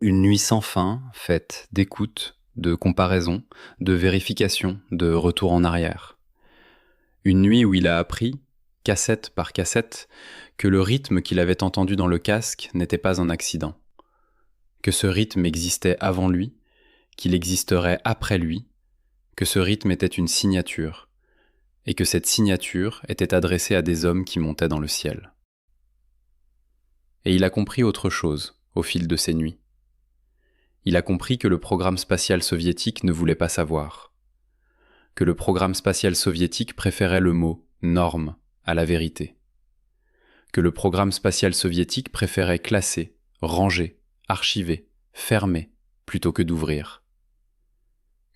Une nuit sans fin, faite d'écoute, de comparaison, de vérification, de retour en arrière. Une nuit où il a appris, cassette par cassette, que le rythme qu'il avait entendu dans le casque n'était pas un accident, que ce rythme existait avant lui, qu'il existerait après lui, que ce rythme était une signature, et que cette signature était adressée à des hommes qui montaient dans le ciel. Et il a compris autre chose au fil de ces nuits. Il a compris que le programme spatial soviétique ne voulait pas savoir, que le programme spatial soviétique préférait le mot « norme » à la vérité, que le programme spatial soviétique préférait classer, ranger, archiver, fermer, plutôt que d'ouvrir,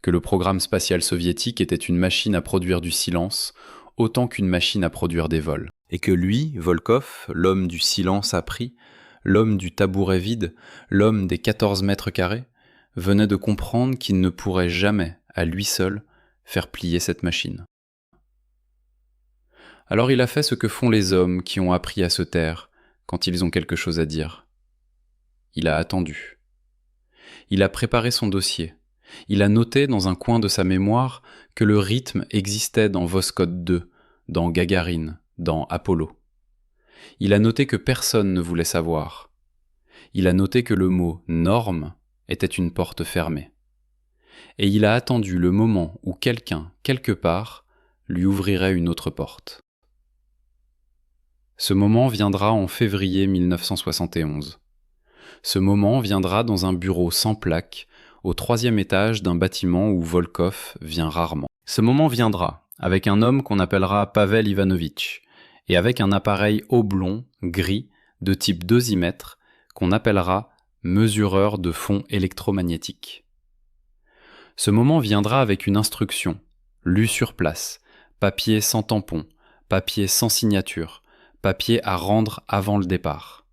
que le programme spatial soviétique était une machine à produire du silence autant qu'une machine à produire des vols, et que lui, Volkov, l'homme du silence appris, l'homme du tabouret vide, l'homme des 14 mètres carrés, venait de comprendre qu'il ne pourrait jamais, à lui seul, faire plier cette machine. Alors il a fait ce que font les hommes qui ont appris à se taire quand ils ont quelque chose à dire. Il a attendu. Il a préparé son dossier. Il a noté dans un coin de sa mémoire que le rythme existait dans Voskhod 2, dans Gagarine, dans Apollo. Il a noté que personne ne voulait savoir. Il a noté que le mot « norme » était une porte fermée. Et il a attendu le moment où quelqu'un, quelque part, lui ouvrirait une autre porte. Ce moment viendra en février 1971. Ce moment viendra dans un bureau sans plaque, au 3e étage d'un bâtiment où Volkov vient rarement. Ce moment viendra avec un homme qu'on appellera Pavel Ivanovitch, et avec un appareil oblong, gris, de type dosimètre, qu'on appellera mesureur de fond électromagnétique. Ce moment viendra avec une instruction, lue sur place, papier sans tampon, papier sans signature, papier à rendre avant le départ.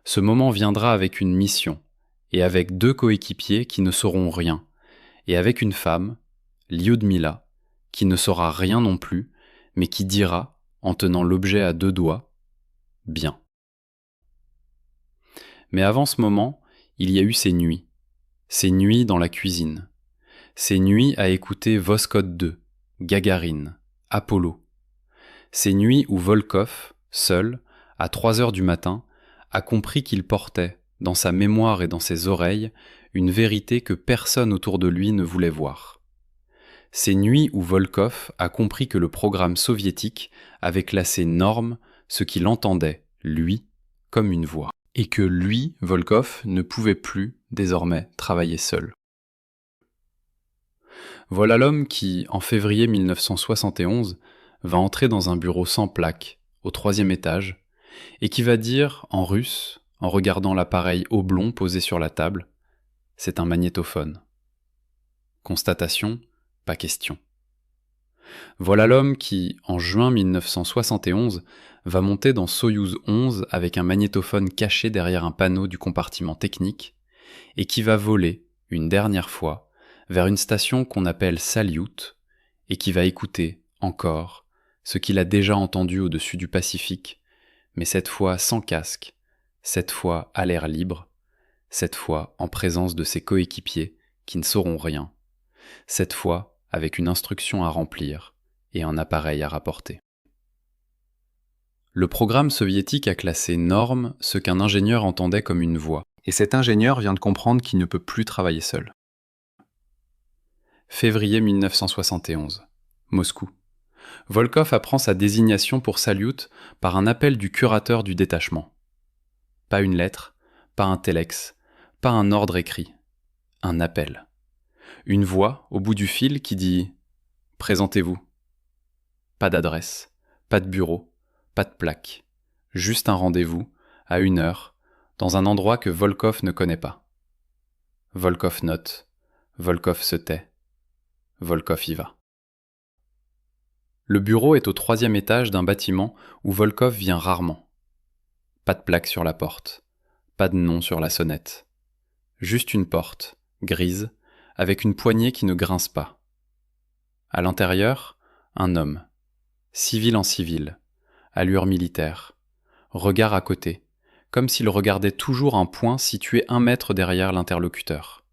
Ce moment viendra avec une mission, et avec 2 coéquipiers qui ne sauront rien, et avec une femme, Lyudmila, qui ne saura rien non plus, mais qui dira, en tenant l'objet à 2 doigts, « bien ». Mais avant ce moment, il y a eu ces nuits dans la cuisine, ces nuits à écouter Voskhod 2, Gagarine, Apollo, ces nuits où Volkov, seul, à 3 heures du matin, a compris qu'il portait, dans sa mémoire et dans ses oreilles, une vérité que personne autour de lui ne voulait voir. Ces nuits où Volkov a compris que le programme soviétique avait classé norme ce qu'il entendait, lui, comme une voix, et que lui, Volkov, ne pouvait plus, désormais, travailler seul. Voilà l'homme qui, en février 1971, va entrer dans un bureau sans plaque, au 3e étage, et qui va dire, en russe, en regardant l'appareil oblong posé sur la table, « C'est un magnétophone ». Constatation, pas question. Voilà l'homme qui, en juin 1971, va monter dans Soyouz 11 avec un magnétophone caché derrière un panneau du compartiment technique, et qui va voler, une dernière fois, vers une station qu'on appelle Salyut, et qui va écouter, encore, ce qu'il a déjà entendu au-dessus du Pacifique, mais cette fois sans casque, cette fois à l'air libre, cette fois en présence de ses coéquipiers qui ne sauront rien, cette fois avec une instruction à remplir et un appareil à rapporter. Le programme soviétique a classé norme ce qu'un ingénieur entendait comme une voix, et cet ingénieur vient de comprendre qu'il ne peut plus travailler seul. Février 1971, Moscou. Volkov apprend sa désignation pour Salyut par un appel du curateur du détachement. Pas une lettre, pas un téléx, pas un ordre écrit. Un appel. Une voix au bout du fil qui dit « Présentez-vous ». Pas d'adresse, pas de bureau, pas de plaque. Juste un rendez-vous, à 1 heure, dans un endroit que Volkov ne connaît pas. Volkov note, Volkov se tait, Volkov y va. Le bureau est au 3e étage d'un bâtiment où Volkov vient rarement. Pas de plaque sur la porte, pas de nom sur la sonnette. Juste une porte, grise, avec une poignée qui ne grince pas. À l'intérieur, un homme, civil en civil, allure militaire, regard à côté, comme s'il regardait toujours un point situé 1 mètre derrière l'interlocuteur.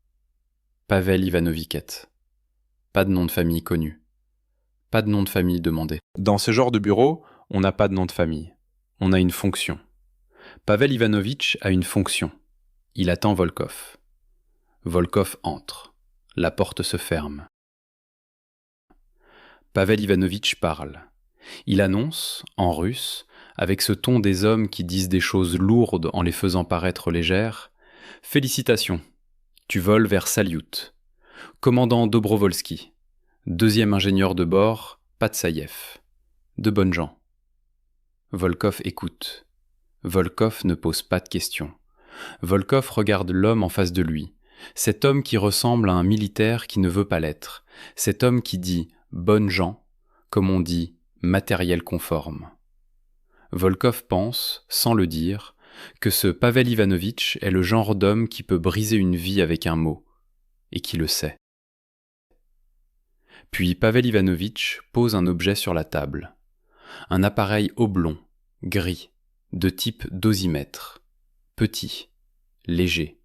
Pavel Ivanovitch. Pas de nom de famille connu. Pas de nom de famille demandé. Dans ce genre de bureau, on n'a pas de nom de famille. On a une fonction. Pavel Ivanovitch a une fonction. Il attend Volkov. Volkov entre. La porte se ferme. Pavel Ivanovitch parle. Il annonce, en russe, avec ce ton des hommes qui disent des choses lourdes en les faisant paraître légères, « Félicitations, tu voles vers Saliout. Commandant Dobrovolski. Deuxième ingénieur de bord, Patsaïev. De bonnes gens. » Volkov écoute. Volkov ne pose pas de questions. Volkov regarde l'homme en face de lui. Cet homme qui ressemble à un militaire qui ne veut pas l'être. Cet homme qui dit « bonnes gens », comme on dit « matériel conforme ». Volkov pense, sans le dire, que ce Pavel Ivanovitch est le genre d'homme qui peut briser une vie avec un mot, et qui le sait. Puis Pavel Ivanovitch pose un objet sur la table. Un appareil oblong, gris, de type dosimètre, petit, léger,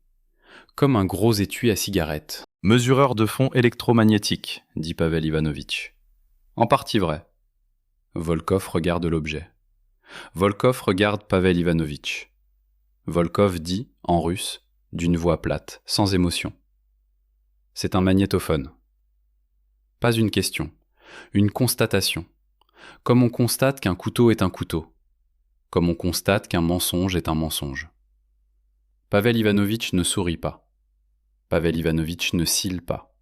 comme un gros étui à cigarette. « Mesureur de fond électromagnétique », dit Pavel Ivanovitch. « En partie vrai. » Volkov regarde l'objet. Volkov regarde Pavel Ivanovitch. Volkov dit, en russe, d'une voix plate, sans émotion. « C'est un magnétophone. » Pas une question, une constatation. Comme on constate qu'un couteau est un couteau. Comme on constate qu'un mensonge est un mensonge. Pavel Ivanovitch ne sourit pas. Pavel Ivanovitch ne cille pas.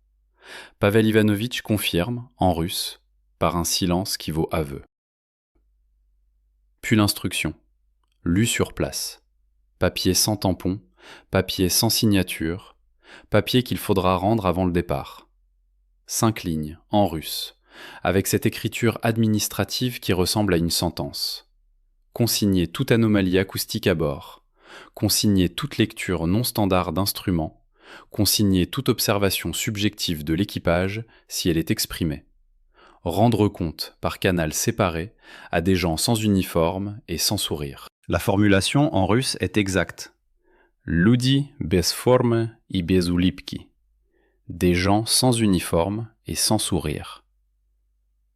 Pavel Ivanovitch confirme, en russe, par un silence qui vaut aveu. Puis l'instruction, lue sur place. Papier sans tampon, papier sans signature, papier qu'il faudra rendre avant le départ. 5 lignes, en russe, avec cette écriture administrative qui ressemble à une sentence. Consigner toute anomalie acoustique à bord. Consigner toute lecture non standard d'instruments. Consigner toute observation subjective de l'équipage si elle est exprimée. Rendre compte par canal séparé à des gens sans uniforme et sans sourire. La formulation en russe est exacte. Люди без формы и без улыбки. Des gens sans uniforme et sans sourire.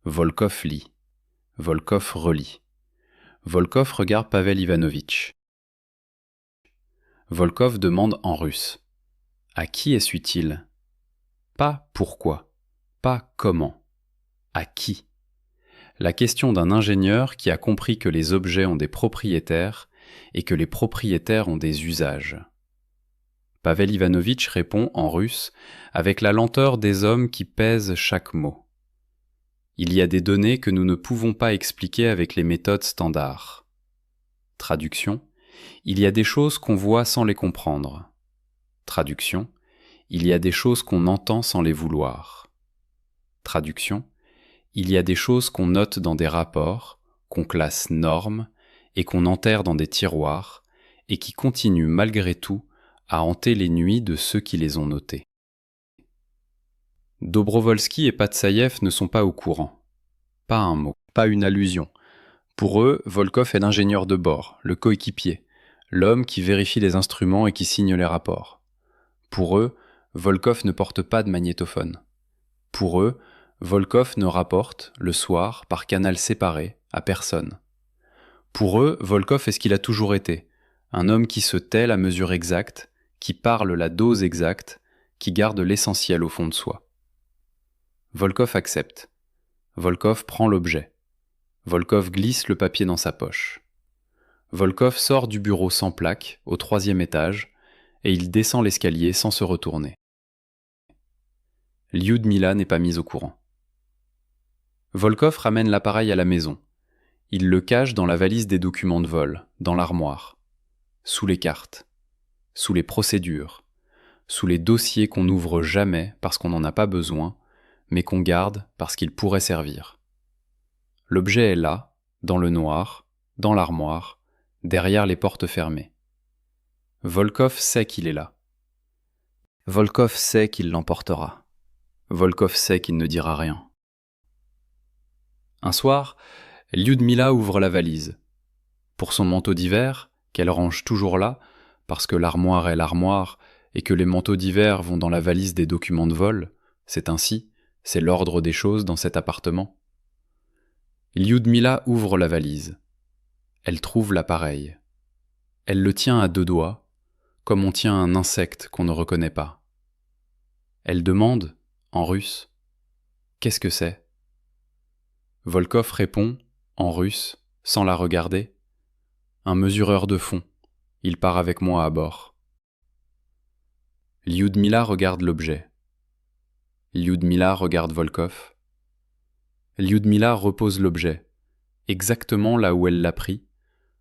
Volkov lit. Volkov relit. Volkov regarde Pavel Ivanovitch. Volkov demande en russe. À qui est-ce utile ? Pas pourquoi, pas comment. À qui ? La question d'un ingénieur qui a compris que les objets ont des propriétaires et que les propriétaires ont des usages. Pavel Ivanovitch répond en russe avec la lenteur des hommes qui pèsent chaque mot. Il y a des données que nous ne pouvons pas expliquer avec les méthodes standards. Traduction, il y a des choses qu'on voit sans les comprendre. Traduction, il y a des choses qu'on entend sans les vouloir. Traduction, il y a des choses qu'on note dans des rapports, qu'on classe normes et qu'on enterre dans des tiroirs et qui continuent malgré tout à hanter les nuits de ceux qui les ont notées. Dobrovolski et Patsaïev ne sont pas au courant. Pas un mot, pas une allusion. Pour eux, Volkov est l'ingénieur de bord, le coéquipier, l'homme qui vérifie les instruments et qui signe les rapports. Pour eux, Volkov ne porte pas de magnétophone. Pour eux, Volkov ne rapporte, le soir, par canal séparé, à personne. Pour eux, Volkov est ce qu'il a toujours été, un homme qui se tait la mesure exacte, qui parle la dose exacte, qui garde l'essentiel au fond de soi. Volkov accepte. Volkov prend l'objet. Volkov glisse le papier dans sa poche. Volkov sort du bureau sans plaque, au 3e étage, et il descend l'escalier sans se retourner. Lyudmila n'est pas mise au courant. Volkov ramène l'appareil à la maison. Il le cache dans la valise des documents de vol, dans l'armoire, sous les cartes, sous les procédures, sous les dossiers qu'on n'ouvre jamais parce qu'on n'en a pas besoin, mais qu'on garde parce qu'il pourrait servir. L'objet est là, dans le noir, dans l'armoire, derrière les portes fermées. Volkov sait qu'il est là. Volkov sait qu'il l'emportera. Volkov sait qu'il ne dira rien. Un soir, Lyudmila ouvre la valise. Pour son manteau d'hiver, qu'elle range toujours là, parce que l'armoire est l'armoire et que les manteaux d'hiver vont dans la valise des documents de vol, c'est ainsi, c'est l'ordre des choses dans cet appartement. Lyudmila ouvre la valise. Elle trouve l'appareil. Elle le tient à 2 doigts, comme on tient un insecte qu'on ne reconnaît pas. Elle demande, en russe, « Qu'est-ce que c'est » Volkov répond, en russe, sans la regarder. Un mesureur de fond. Il part avec moi à bord. Lyudmila regarde l'objet. Lyudmila regarde Volkov. Lyudmila repose l'objet, exactement là où elle l'a pris,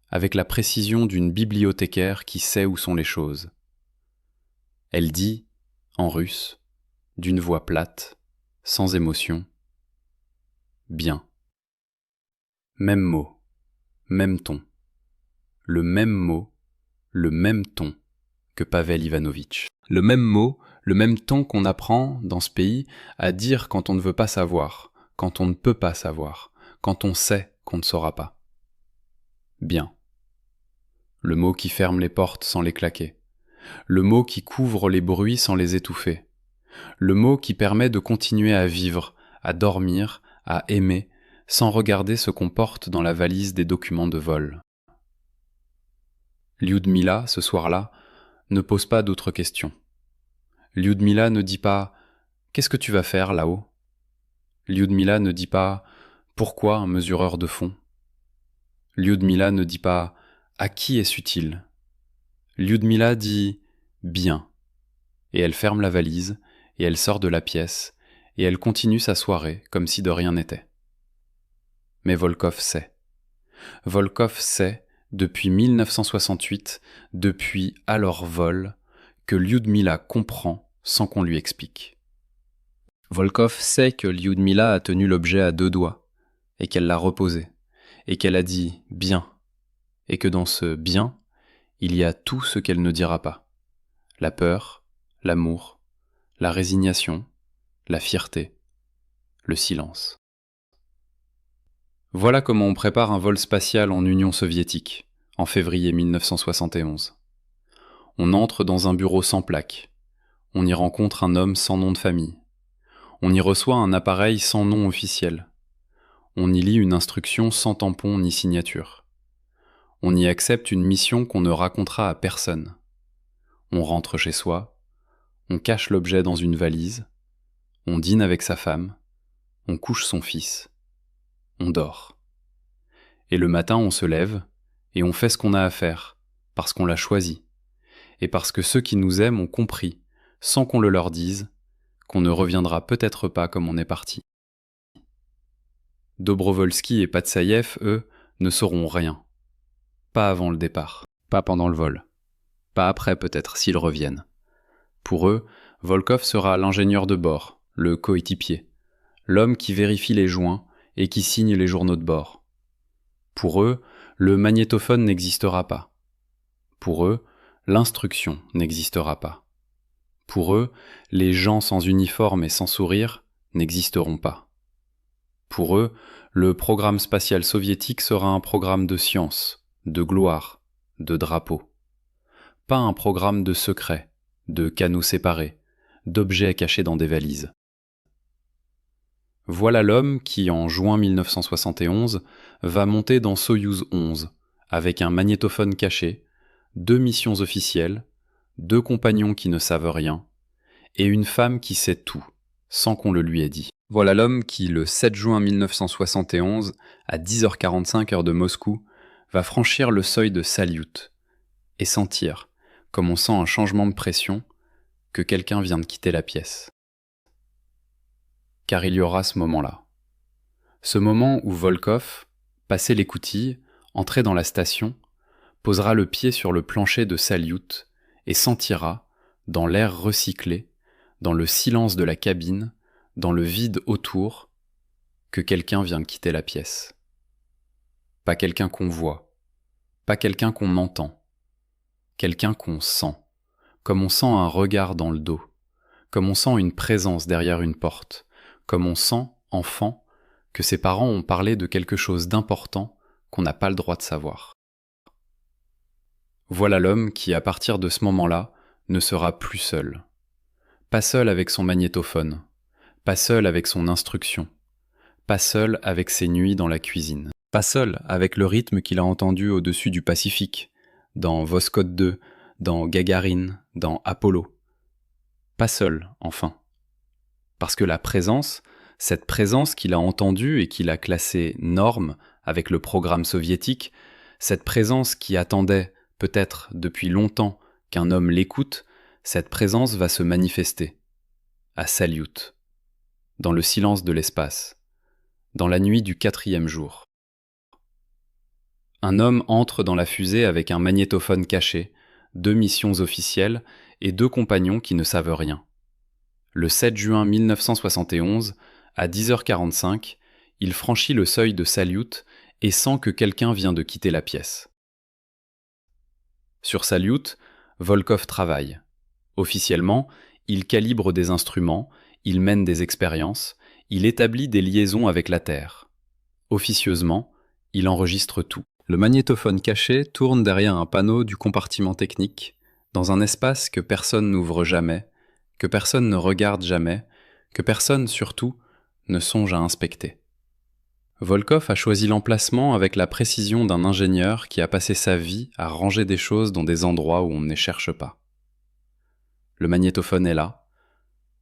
avec la précision d'une bibliothécaire qui sait où sont les choses. Elle dit, en russe, d'une voix plate, sans émotion, « Bien ». Même mot, même ton. Le même mot, le même ton que Pavel Ivanovitch. Le même mot, le même ton qu'on apprend, dans ce pays, à dire quand on ne veut pas savoir, quand on ne peut pas savoir, quand on sait qu'on ne saura pas. Bien. Le mot qui ferme les portes sans les claquer. Le mot qui couvre les bruits sans les étouffer. Le mot qui permet de continuer à vivre, à dormir, à aimer, sans regarder ce qu'on porte dans la valise des documents de vol. Lyudmila, ce soir-là, ne pose pas d'autres questions. Lyudmila ne dit pas « Qu'est-ce que tu vas faire là-haut » Lyudmila ne dit pas « Pourquoi un mesureur de fond » Lyudmila ne dit pas « À qui est-ce utile » Lyudmila dit « Bien » et elle ferme la valise, et elle sort de la pièce, et elle continue sa soirée comme si de rien n'était. Mais Volkov sait. Volkov sait, depuis 1968, depuis alors vol, que Lyudmila comprend sans qu'on lui explique. Volkov sait que Lyudmila a tenu l'objet à 2 doigts, et qu'elle l'a reposé, et qu'elle a dit « bien », et que dans ce « bien », il y a tout ce qu'elle ne dira pas. La peur, l'amour, la résignation, la fierté, le silence. Voilà comment on prépare un vol spatial en Union soviétique, en février 1971. On entre dans un bureau sans plaque. On y rencontre un homme sans nom de famille. On y reçoit un appareil sans nom officiel. On y lit une instruction sans tampon ni signature. On y accepte une mission qu'on ne racontera à personne. On rentre chez soi. On cache l'objet dans une valise. On dîne avec sa femme. On couche son fils. On dort. Et le matin, on se lève, et on fait ce qu'on a à faire, parce qu'on l'a choisi, et parce que ceux qui nous aiment ont compris, sans qu'on le leur dise, qu'on ne reviendra peut-être pas comme on est parti. Dobrovolski et Patsaïev, eux, ne sauront rien. Pas avant le départ, pas pendant le vol, pas après peut-être s'ils reviennent. Pour eux, Volkov sera l'ingénieur de bord, le coéquipier, l'homme qui vérifie les joints et qui signe les journaux de bord. Pour eux, le magnétophone n'existera pas. Pour eux, l'instruction n'existera pas. Pour eux, les gens sans uniforme et sans sourire n'existeront pas. Pour eux, le programme spatial soviétique sera un programme de science, de gloire, de drapeau. Pas un programme de secret, de canaux séparés, d'objets cachés dans des valises. Voilà l'homme qui, en juin 1971, va monter dans Soyouz 11, avec un magnétophone caché, 2 missions officielles, 2 compagnons qui ne savent rien, et une femme qui sait tout, sans qu'on le lui ait dit. Voilà l'homme qui, le 7 juin 1971, à 10h45 heure de Moscou, va franchir le seuil de Salyut, et sentir, comme on sent un changement de pression, que quelqu'un vient de quitter la pièce. Car il y aura ce moment-là. Ce moment où Volkov, passé l'écoutille, entré dans la station, posera le pied sur le plancher de Salyut et sentira, dans l'air recyclé, dans le silence de la cabine, dans le vide autour, que quelqu'un vient de quitter la pièce. Pas quelqu'un qu'on voit, pas quelqu'un qu'on entend, quelqu'un qu'on sent, comme on sent un regard dans le dos, comme on sent une présence derrière une porte, comme on sent, enfant, que ses parents ont parlé de quelque chose d'important qu'on n'a pas le droit de savoir. Voilà l'homme qui, à partir de ce moment-là, ne sera plus seul. Pas seul avec son magnétophone, pas seul avec son instruction, pas seul avec ses nuits dans la cuisine, pas seul avec le rythme qu'il a entendu au-dessus du Pacifique, dans Voskhod 2, dans Gagarine, dans Apollo. Pas seul, enfin. Parce que la présence, Cette présence qu'il a entendue et qu'il a classée norme avec le programme soviétique, cette présence qui attendait, peut-être depuis longtemps, qu'un homme l'écoute, cette présence va se manifester. À Salyut, dans le silence de l'espace, dans la nuit du 4e jour. Un homme entre dans la fusée avec un magnétophone caché, 2 missions officielles et 2 compagnons qui ne savent rien. Le 7 juin 1971, à 10h45, il franchit le seuil de Salyut et sent que quelqu'un vient de quitter la pièce. Sur Salyut, Volkov travaille. Officiellement, il calibre des instruments, il mène des expériences, il établit des liaisons avec la Terre. Officieusement, il enregistre tout. Le magnétophone caché tourne derrière un panneau du compartiment technique, dans un espace que personne n'ouvre jamais, que personne ne regarde jamais, que personne, surtout, ne songe à inspecter. Volkov a choisi l'emplacement avec la précision d'un ingénieur qui a passé sa vie à ranger des choses dans des endroits où on ne les cherche pas. Le magnétophone est là.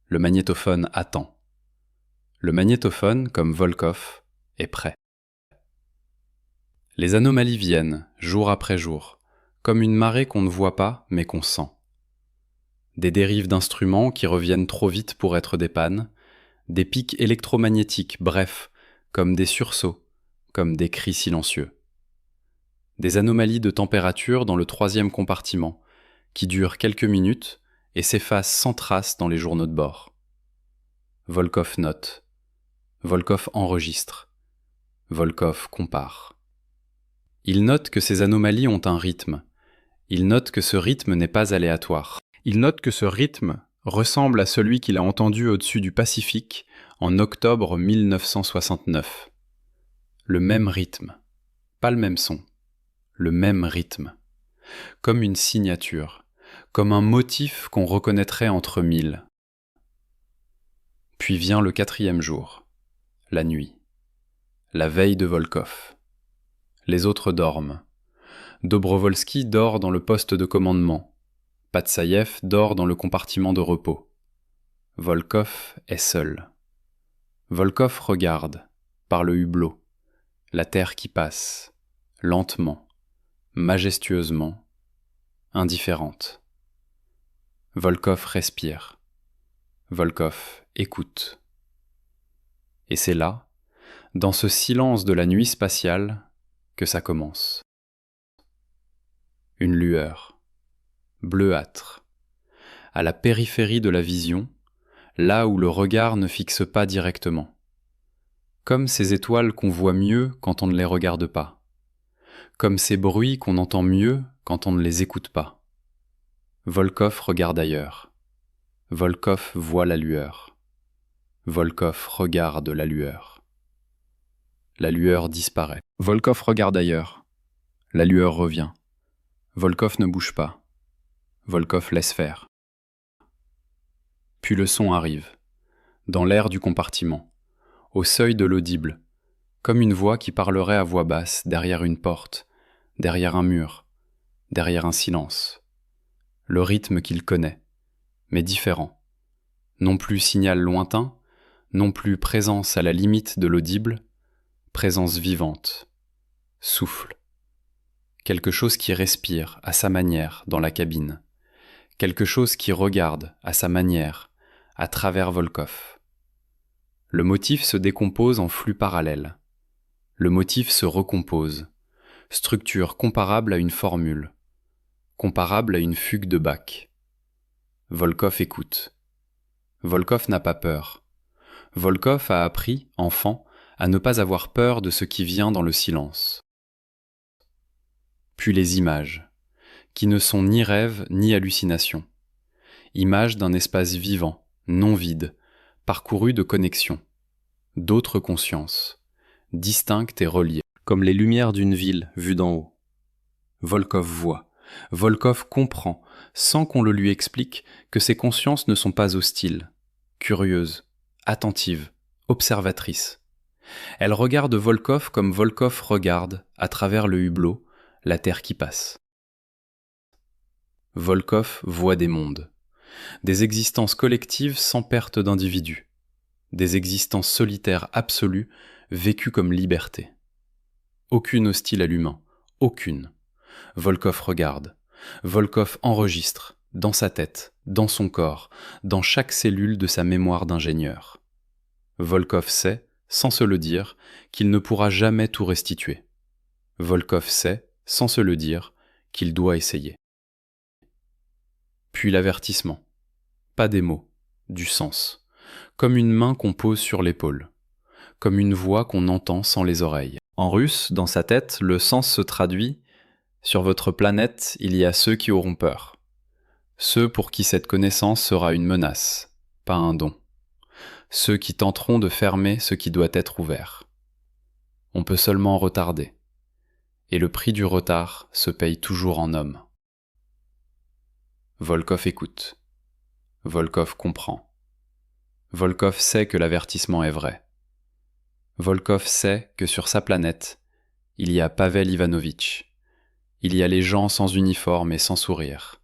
Le magnétophone attend. Le magnétophone, comme Volkov, est prêt. Les anomalies viennent, jour après jour, comme une marée qu'on ne voit pas mais qu'on sent. Des dérives d'instruments qui reviennent trop vite pour être des pannes, des pics électromagnétiques, bref, comme des sursauts, comme des cris silencieux. Des anomalies de température dans le 3e compartiment, qui durent quelques minutes et s'effacent sans trace dans les journaux de bord. Volkov note. Volkov enregistre. Volkov compare. Il note que ces anomalies ont un rythme. Il note que ce rythme n'est pas aléatoire. Il note que ce rythme ressemble à celui qu'il a entendu au-dessus du Pacifique en octobre 1969. Le même rythme. Pas le même son. Le même rythme. Comme une signature. Comme un motif qu'on reconnaîtrait entre 1000. Puis vient le 4e jour. La nuit. La veille de Volkov. Les autres dorment. Dobrovolski dort dans le poste de commandement. Patsaïev dort dans le compartiment de repos. Volkov est seul. Volkov regarde, par le hublot, la terre qui passe, lentement, majestueusement, indifférente. Volkov respire. Volkov écoute. Et c'est là, dans ce silence de la nuit spatiale, que ça commence. Une lueur, bleuâtre, à la périphérie de la vision, là où le regard ne fixe pas directement. Comme ces étoiles qu'on voit mieux quand on ne les regarde pas. Comme ces bruits qu'on entend mieux quand on ne les écoute pas. Volkov regarde ailleurs. Volkov voit la lueur. Volkov regarde la lueur. La lueur disparaît. Volkov regarde ailleurs. La lueur revient. Volkov ne bouge pas. Volkov laisse faire. Puis le son arrive, dans l'air du compartiment, au seuil de l'audible, comme une voix qui parlerait à voix basse derrière une porte, derrière un mur, derrière un silence. Le rythme qu'il connaît, mais différent. Non plus signal lointain, non plus présence à la limite de l'audible, présence vivante, souffle. Quelque chose qui respire à sa manière dans la cabine. Quelque chose qui regarde à sa manière, à travers Volkov. Le motif se décompose en flux parallèles. Le motif se recompose. Structure comparable à une formule. Comparable à une fugue de Bach. Volkov écoute. Volkov n'a pas peur. Volkov a appris, enfant, à ne pas avoir peur de ce qui vient dans le silence. Puis les images, qui ne sont ni rêves ni hallucinations. Images d'un espace vivant, non vide, parcouru de connexions, d'autres consciences, distinctes et reliées, comme les lumières d'une ville vue d'en haut. Volkov voit, Volkov comprend, sans qu'on le lui explique, que ces consciences ne sont pas hostiles, curieuses, attentives, observatrices. Elles regardent Volkov comme Volkov regarde, à travers le hublot, la terre qui passe. Volkov voit des mondes, des existences collectives sans perte d'individus. des existences solitaires absolues vécues comme liberté. Aucune hostile à l'humain, aucune. Volkov regarde, Volkov enregistre, dans sa tête, dans son corps, dans chaque cellule de sa mémoire d'ingénieur. Volkov sait, sans se le dire, qu'il ne pourra jamais tout restituer. Volkov sait, sans se le dire, qu'il doit essayer. Puis l'avertissement. Pas des mots, du sens. Comme une main qu'on pose sur l'épaule. Comme une voix qu'on entend sans les oreilles. En russe, dans sa tête, le sens se traduit « Sur votre planète, il y a ceux qui auront peur. Ceux pour qui cette connaissance sera une menace, pas un don. Ceux qui tenteront de fermer ce qui doit être ouvert. On peut seulement retarder. Et le prix du retard se paye toujours en hommes. » Volkov écoute. Volkov comprend. Volkov sait que l'avertissement est vrai. Volkov sait que sur sa planète, il y a Pavel Ivanovitch. Il y a les gens sans uniforme et sans sourire.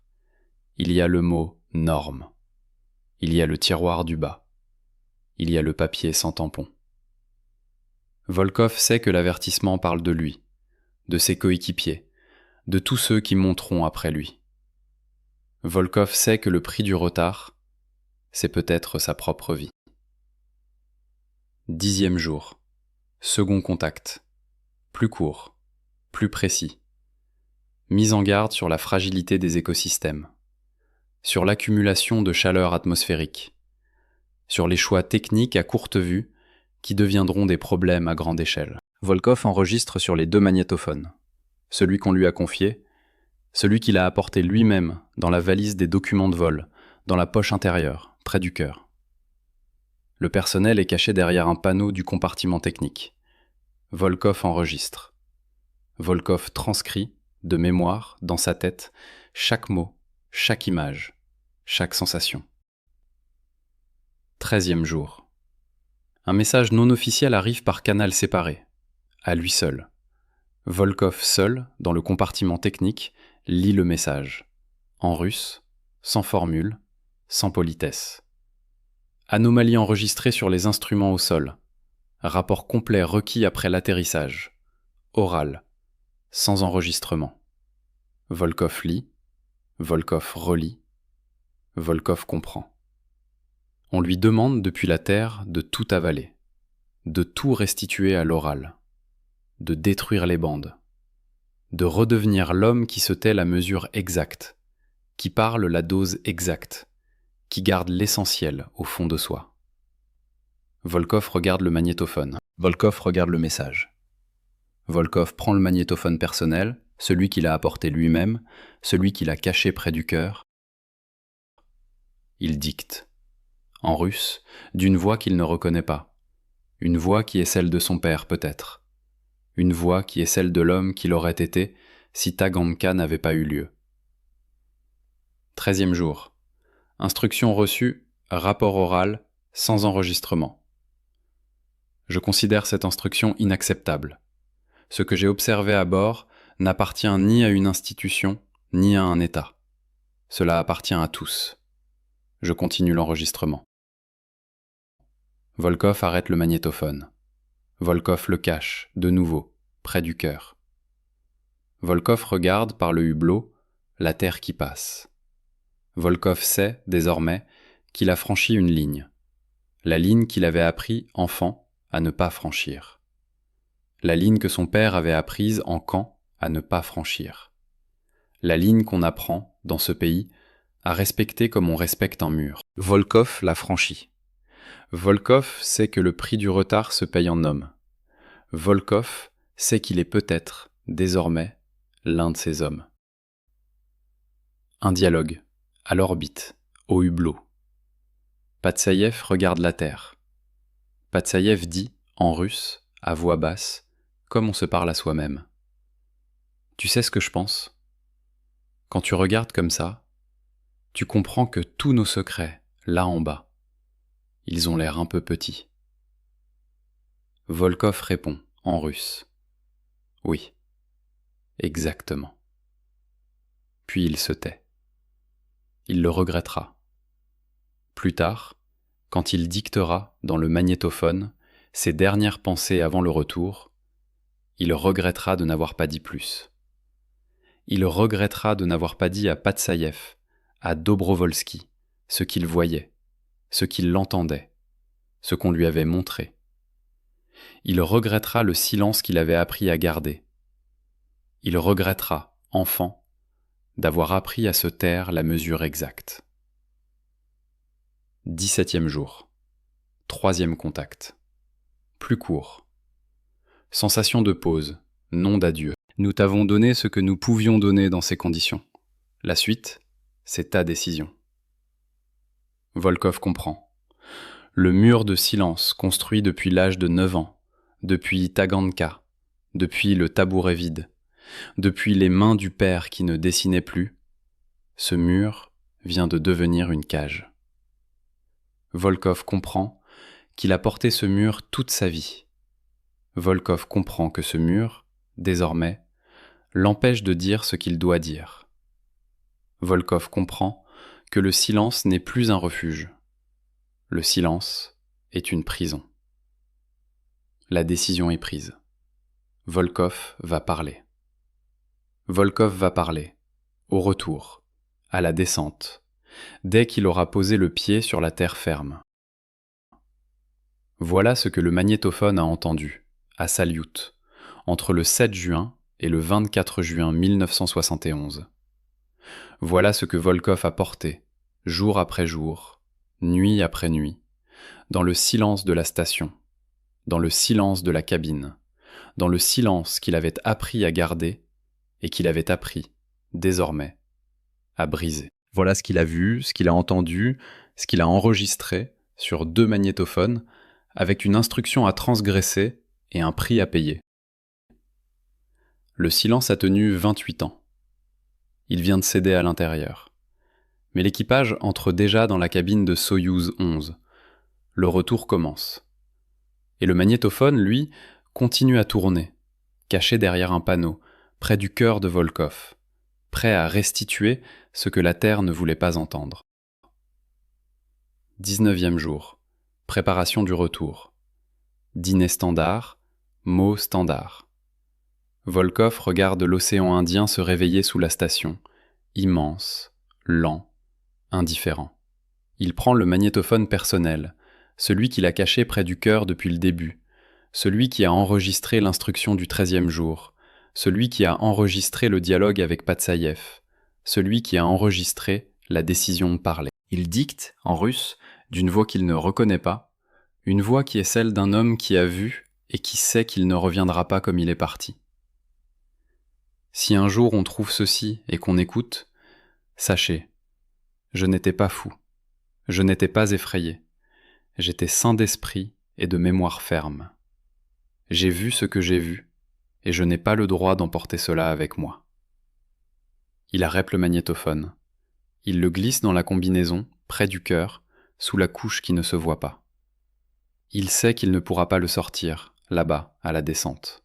Il y a le mot « norme ». Il y a le tiroir du bas. Il y a le papier sans tampon. Volkov sait que l'avertissement parle de lui, de ses coéquipiers, de tous ceux qui monteront après lui. Volkov sait que le prix du retard, c'est peut-être sa propre vie. 10e jour. Second contact. Plus court, plus précis. Mise en garde sur la fragilité des écosystèmes, sur l'accumulation de chaleur atmosphérique, sur les choix techniques à courte vue qui deviendront des problèmes à grande échelle. Volkov enregistre sur les 2 magnétophones, celui qu'on lui a confié, celui qu'il a apporté lui-même dans la valise des documents de vol, dans la poche intérieure, près du cœur. Le personnel est caché derrière un panneau du compartiment technique. Volkov enregistre. Volkov transcrit, de mémoire, dans sa tête, chaque mot, chaque image, chaque sensation. 13e jour. Un message non officiel arrive par canal séparé, à lui seul. Volkov seul, dans le compartiment technique, lit le message, en russe, sans formule, sans politesse. Anomalie enregistrée sur les instruments au sol. Rapport complet requis après l'atterrissage. Oral, sans enregistrement. Volkov lit, Volkov relit, Volkov comprend. On lui demande depuis la Terre de tout avaler, de tout restituer à l'oral, de détruire les bandes, de redevenir l'homme qui se tait la mesure exacte, qui parle la dose exacte, qui garde l'essentiel au fond de soi. Volkov regarde le magnétophone. Volkov regarde le message. Volkov prend le magnétophone personnel, celui qu'il a apporté lui-même, celui qu'il a caché près du cœur. Il dicte, en russe, d'une voix qu'il ne reconnaît pas. Une voix qui est celle de son père peut-être. Une voix qui est celle de l'homme qu'il aurait été si Taganka n'avait pas eu lieu. 13e jour. Instruction reçue, rapport oral, sans enregistrement. Je considère cette instruction inacceptable. Ce que j'ai observé à bord n'appartient ni à une institution, ni à un État. Cela appartient à tous. Je continue l'enregistrement. Volkov arrête le magnétophone. Volkov le cache, de nouveau, près du cœur. Volkov regarde par le hublot la terre qui passe. Volkov sait, désormais, qu'il a franchi une ligne. La ligne qu'il avait appris, enfant, à ne pas franchir. La ligne que son père avait apprise en camp à ne pas franchir. La ligne qu'on apprend, dans ce pays, à respecter comme on respecte un mur. Volkov l'a franchi. Volkov sait que le prix du retard se paye en homme. Volkov sait qu'il est peut-être, désormais, l'un de ces hommes. Un dialogue, à l'orbite, au hublot. Patsaïev regarde la Terre. Patsaïev dit, en russe, à voix basse, comme on se parle à soi-même. Tu sais ce que je pense ? Quand tu regardes comme ça, tu comprends que tous nos secrets, là en bas, ils ont l'air un peu petits. Volkov répond, en russe. Oui, exactement. Puis il se tait. Il le regrettera. Plus tard, quand il dictera dans le magnétophone ses dernières pensées avant le retour, il regrettera de n'avoir pas dit plus. Il regrettera de n'avoir pas dit à Patsaïev, à Dobrovolski, ce qu'il voyait, ce qu'il entendait, ce qu'on lui avait montré. Il regrettera le silence qu'il avait appris à garder. Il regrettera, enfant, d'avoir appris à se taire la mesure exacte. 17e jour. 3e contact. Plus court. Sensation de pause, non d'adieu. Nous t'avons donné ce que nous pouvions donner dans ces conditions. La suite, c'est ta décision. Volkov comprend. Le mur de silence construit depuis l'âge de 9 ans, depuis Taganka, depuis le tabouret vide, depuis les mains du père qui ne dessinaient plus, ce mur vient de devenir une cage. Volkov comprend qu'il a porté ce mur toute sa vie. Volkov comprend que ce mur, désormais, l'empêche de dire ce qu'il doit dire. Volkov comprend que le silence n'est plus un refuge. Le silence est une prison. La décision est prise. Volkov va parler. Volkov va parler, au retour, à la descente, dès qu'il aura posé le pied sur la terre ferme. Voilà ce que le magnétophone a entendu, à Salyut, entre le 7 juin et le 24 juin 1971. Voilà ce que Volkov a porté, jour après jour, nuit après nuit, dans le silence de la station, dans le silence de la cabine, dans le silence qu'il avait appris à garder et qu'il avait appris, désormais, à briser. Voilà ce qu'il a vu, ce qu'il a entendu, ce qu'il a enregistré sur 2 magnétophones, avec une instruction à transgresser et un prix à payer. Le silence a tenu 28 ans. Il vient de céder à l'intérieur. Mais l'équipage entre déjà dans la cabine de Soyouz 11. Le retour commence. Et le magnétophone, lui, continue à tourner, caché derrière un panneau, près du cœur de Volkov, prêt à restituer ce que la Terre ne voulait pas entendre. 19e jour. Préparation du retour. Dîner standard, mots standard. Volkov regarde l'océan Indien se réveiller sous la station, immense, lent, indifférent. Il prend le magnétophone personnel, celui qu'il a caché près du cœur depuis le début, celui qui a enregistré l'instruction du 13e jour, celui qui a enregistré le dialogue avec Patsaïev, celui qui a enregistré la décision de parler. Il dicte, en russe, d'une voix qu'il ne reconnaît pas, une voix qui est celle d'un homme qui a vu et qui sait qu'il ne reviendra pas comme il est parti. Si un jour on trouve ceci et qu'on écoute, sachez, je n'étais pas fou, je n'étais pas effrayé, j'étais sain d'esprit et de mémoire ferme. J'ai vu ce que j'ai vu, et je n'ai pas le droit d'emporter cela avec moi. Il arrête le magnétophone. Il le glisse dans la combinaison, près du cœur, sous la couche qui ne se voit pas. Il sait qu'il ne pourra pas le sortir, là-bas, à la descente.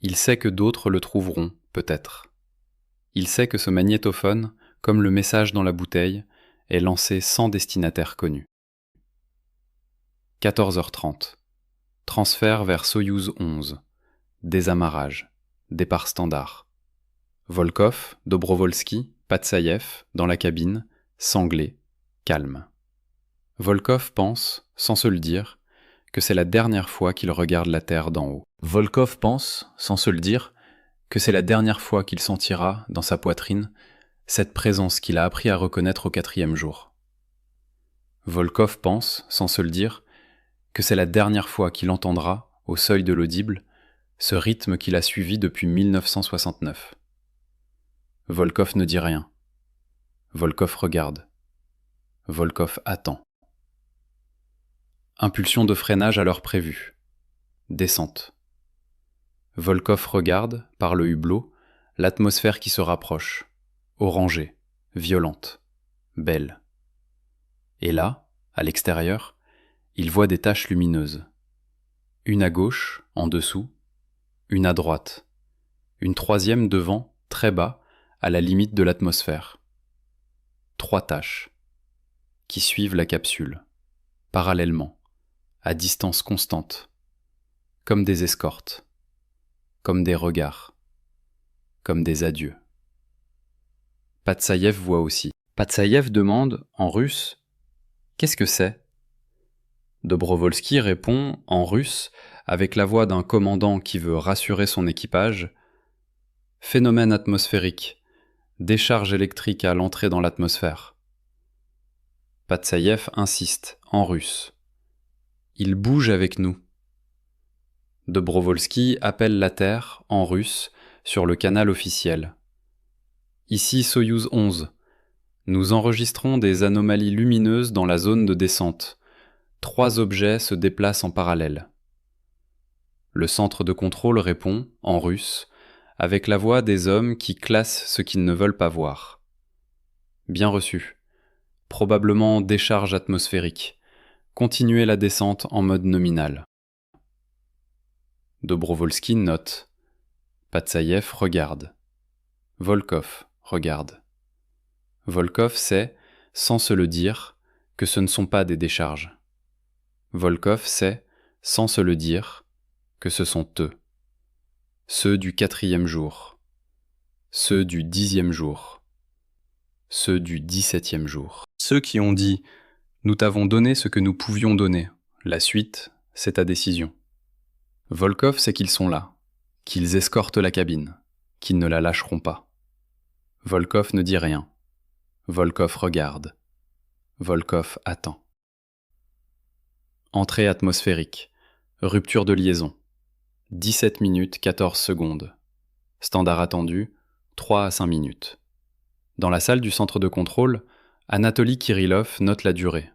Il sait que d'autres le trouveront, peut-être. Il sait que ce magnétophone, comme le message dans la bouteille, est lancé sans destinataire connu. 14h30. Transfert vers Soyouz 11. Désamarrage. Départ standard. Volkov, Dobrovolski, Patsaïev, dans la cabine, sanglé, calme. Volkov pense, sans se le dire, que c'est la dernière fois qu'il regarde la Terre d'en haut. Volkov pense, sans se le dire, que c'est la dernière fois qu'il sentira, dans sa poitrine, cette présence qu'il a appris à reconnaître au 4e jour. Volkov pense, sans se le dire, que c'est la dernière fois qu'il entendra, au seuil de l'audible, ce rythme qu'il a suivi depuis 1969. Volkov ne dit rien. Volkov regarde. Volkov attend. Impulsion de freinage à l'heure prévue. Descente. Volkov regarde, par le hublot, l'atmosphère qui se rapproche, orangée, violente, belle. Et là, à l'extérieur, il voit des taches lumineuses. Une à gauche, en dessous, une à droite, une troisième devant, très bas, à la limite de l'atmosphère. 3 taches, qui suivent la capsule. parallèlement, à distance constante, comme des escortes, comme des regards, comme des adieux. Patsaïev voit aussi. Patsaïev demande, en russe, « Qu'est-ce que c'est ?» Dobrovolski répond, en russe, avec la voix d'un commandant qui veut rassurer son équipage, « Phénomène atmosphérique, décharge électrique à l'entrée dans l'atmosphère. » Patsaïev insiste, en russe, « Il bouge avec nous. » Dobrovolski appelle la Terre, en russe, sur le canal officiel. « Ici Soyouz 11. Nous enregistrons des anomalies lumineuses dans la zone de descente. 3 objets se déplacent en parallèle. » Le centre de contrôle répond, en russe, avec la voix des hommes qui classent ce qu'ils ne veulent pas voir. Bien reçu. Probablement décharge atmosphérique. Continuez la descente en mode nominal. Dobrovolski note. Patsaïev regarde. Volkov regarde. Volkov sait, sans se le dire, que ce ne sont pas des décharges. Volkov sait, sans se le dire, que ce sont eux. Ceux du 4e jour. Ceux du 10e jour. Ceux du 17e jour. Ceux qui ont dit « Nous t'avons donné ce que nous pouvions donner. La suite, c'est ta décision. » Volkov sait qu'ils sont là, qu'ils escortent la cabine, qu'ils ne la lâcheront pas. Volkov ne dit rien. Volkov regarde. Volkov attend. Entrée atmosphérique. Rupture de liaison. 17 minutes 14 secondes. Standard attendu, 3 à 5 minutes. Dans la salle du centre de contrôle, Anatoly Kirillov note la durée.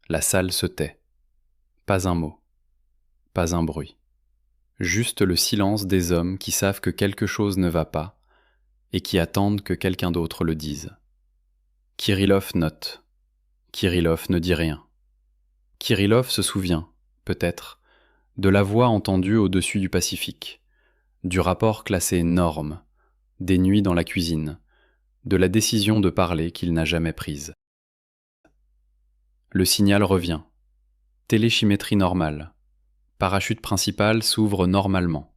La salle se tait. Pas un mot. Pas un bruit. Juste le silence des hommes qui savent que quelque chose ne va pas et qui attendent que quelqu'un d'autre le dise. Kirillov note. Kirillov ne dit rien. Kirillov se souvient, peut-être, de la voix entendue au-dessus du Pacifique, du rapport classé norme, des nuits dans la cuisine, de la décision de parler qu'il n'a jamais prise. Le signal revient. Téléchimétrie normale. Parachute principal s'ouvre normalement.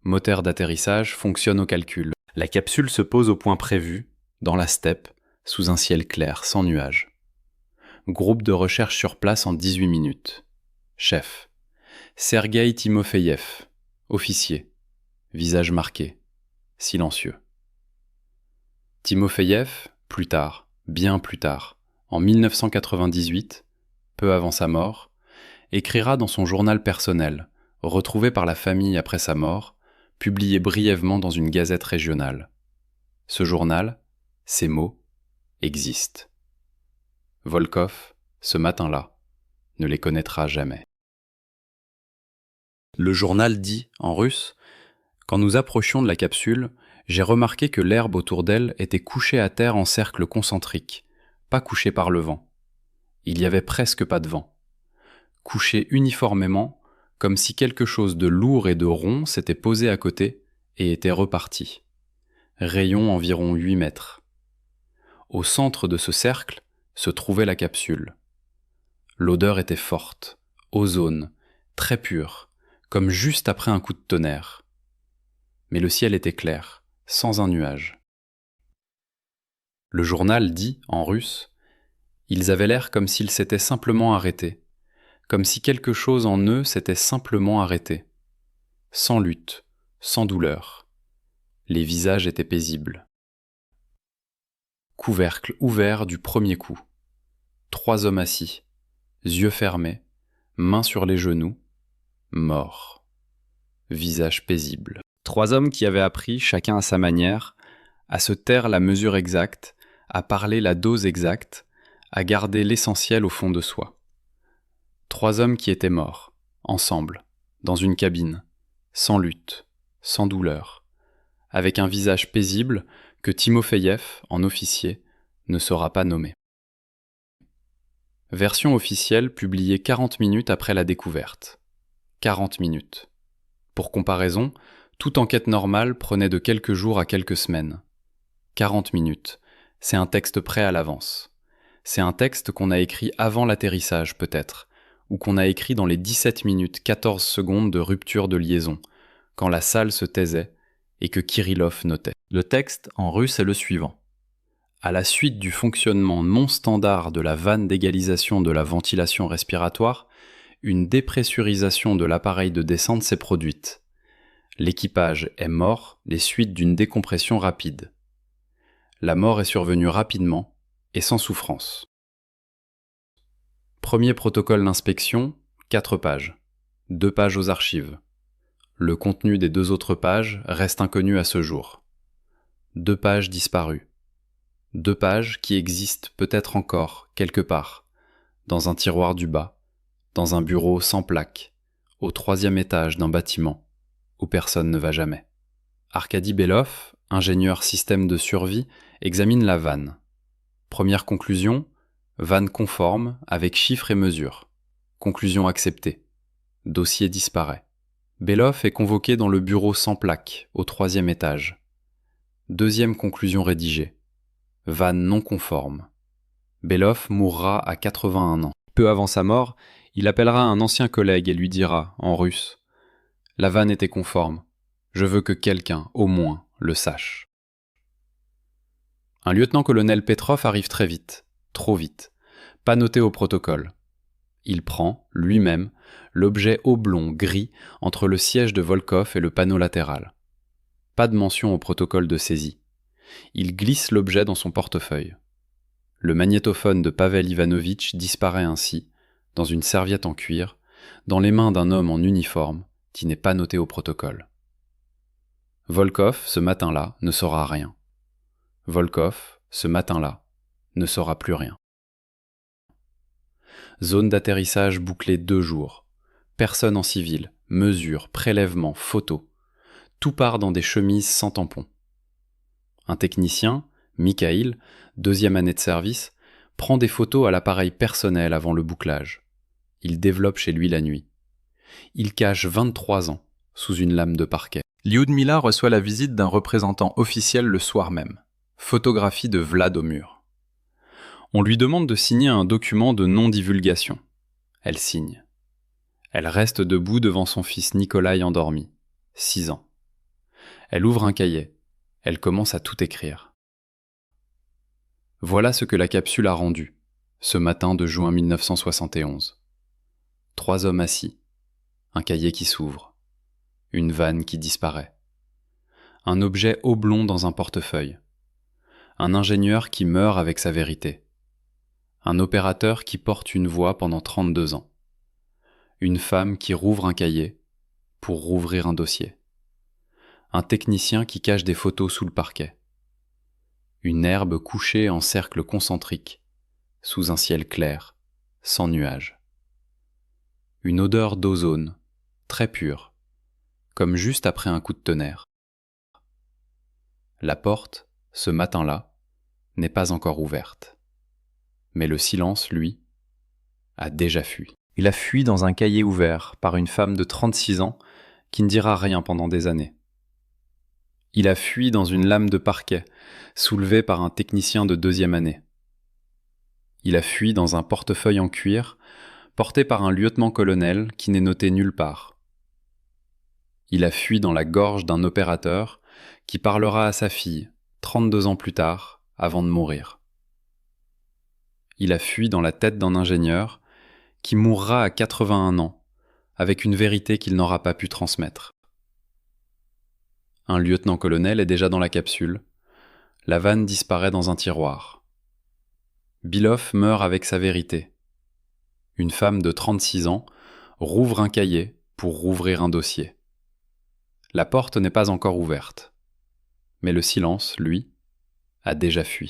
Moteur d'atterrissage fonctionne au calcul. La capsule se pose au point prévu, dans la steppe, sous un ciel clair, sans nuages. Groupe de recherche sur place en 18 minutes. Chef. Sergueï Timofeyev. Officier. Visage marqué. Silencieux. Timofeyev, plus tard, bien plus tard, en 1998, peu avant sa mort, écrira dans son journal personnel, retrouvé par la famille après sa mort, publié brièvement dans une gazette régionale. Ce journal, ces mots, existent. Volkov, ce matin-là, ne les connaîtra jamais. Le journal dit, en russe, « Quand nous approchions de la capsule, j'ai remarqué que l'herbe autour d'elle était couchée à terre en cercle concentrique, pas couchée par le vent. Il y avait presque pas de vent. Couchée uniformément, comme si quelque chose de lourd et de rond s'était posé à côté et était reparti. Rayon environ 8 mètres. Au centre de ce cercle se trouvait la capsule. L'odeur était forte, ozone, très pure, comme juste après un coup de tonnerre. Mais le ciel était clair, sans un nuage. Le journal dit, en russe, « Ils avaient l'air comme s'ils s'étaient simplement arrêtés, comme si quelque chose en eux s'était simplement arrêté. Sans lutte, sans douleur. Les visages étaient paisibles. » Couvercle ouvert du premier coup. 3 hommes assis, yeux fermés, mains sur les genoux, morts. Visage paisible. 3 hommes qui avaient appris, chacun à sa manière, à se taire la mesure exacte, à parler la dose exacte, à garder l'essentiel au fond de soi. 3 hommes qui étaient morts, ensemble, dans une cabine, sans lutte, sans douleur, avec un visage paisible que Timofeyev, en officier, ne saura pas nommer. Version officielle publiée 40 minutes après la découverte. 40 minutes. Pour comparaison, toute enquête normale prenait de quelques jours à quelques semaines. 40 minutes, c'est un texte prêt à l'avance. C'est un texte qu'on a écrit avant l'atterrissage peut-être, ou qu'on a écrit dans les 17 minutes 14 secondes de rupture de liaison, quand la salle se taisait et que Kirillov notait. Le texte en russe est le suivant. À la suite du fonctionnement non standard de la vanne d'égalisation de la ventilation respiratoire, une dépressurisation de l'appareil de descente s'est produite. L'équipage est mort des suites d'une décompression rapide. La mort est survenue rapidement et sans souffrance. Premier protocole d'inspection, 4 pages. 2 pages aux archives. Le contenu des 2 autres pages reste inconnu à ce jour. 2 pages disparues. 2 pages qui existent peut-être encore, quelque part, dans un tiroir du bas, dans un bureau sans plaque, au 3e étage d'un bâtiment, où personne ne va jamais. Arkady Belov, ingénieur système de survie, examine la vanne. Première conclusion, vanne conforme avec chiffres et mesures. Conclusion acceptée. Dossier disparaît. Belov est convoqué dans le bureau sans plaque, au 3e étage. Deuxième conclusion rédigée. Vanne non conforme. Belov mourra à 81 ans. Peu avant sa mort, il appellera un ancien collègue et lui dira, en russe, « La vanne était conforme. Je veux que quelqu'un, au moins, le sache. » Un lieutenant-colonel Petrov arrive très vite, trop vite, pas noté au protocole. Il prend, lui-même, l'objet oblong gris entre le siège de Volkov et le panneau latéral. Pas de mention au protocole de saisie. Il glisse l'objet dans son portefeuille. Le magnétophone de Pavel Ivanovitch disparaît ainsi, dans une serviette en cuir, dans les mains d'un homme en uniforme qui n'est pas noté au protocole. Volkov, ce matin-là, ne saura rien. Volkov, ce matin-là, ne saura plus rien. Zone d'atterrissage bouclée 2 jours. Personne en civil, mesures, prélèvements, photos. Tout part dans des chemises sans tampon. Un technicien, Mikhail, 2e année de service, prend des photos à l'appareil personnel avant le bouclage. Il développe chez lui la nuit. Il cache 23 ans sous une lame de parquet. Lyudmila reçoit la visite d'un représentant officiel le soir même. Photographie de Vlad au mur. On lui demande de signer un document de non-divulgation. Elle signe. Elle reste debout devant son fils Nikolai endormi, 6 ans. Elle ouvre un cahier. Elle commence à tout écrire. Voilà ce que la capsule a rendu, ce matin de juin 1971. 3 hommes assis, un cahier qui s'ouvre, une vanne qui disparaît, un objet oblong dans un portefeuille, un ingénieur qui meurt avec sa vérité, un opérateur qui porte une voix pendant 32 ans, une femme qui rouvre un cahier pour rouvrir un dossier, un technicien qui cache des photos sous le parquet, une herbe couchée en cercle concentrique, sous un ciel clair, sans nuages. Une odeur d'ozone, très pure, comme juste après un coup de tonnerre. La porte, ce matin-là, n'est pas encore ouverte. Mais le silence, lui, a déjà fui. Il a fui dans un cahier ouvert par une femme de 36 ans qui ne dira rien pendant des années. Il a fui dans une lame de parquet, soulevée par un technicien de 2e année. Il a fui dans un portefeuille en cuir, porté par un lieutenant-colonel qui n'est noté nulle part. Il a fui dans la gorge d'un opérateur qui parlera à sa fille, 32 ans plus tard, avant de mourir. Il a fui dans la tête d'un ingénieur qui mourra à 81 ans, avec une vérité qu'il n'aura pas pu transmettre. Un lieutenant-colonel est déjà dans la capsule. La vanne disparaît dans un tiroir. Belov meurt avec sa vérité. Une femme de 36 ans rouvre un cahier pour rouvrir un dossier. La porte n'est pas encore ouverte. Mais le silence, lui, a déjà fui.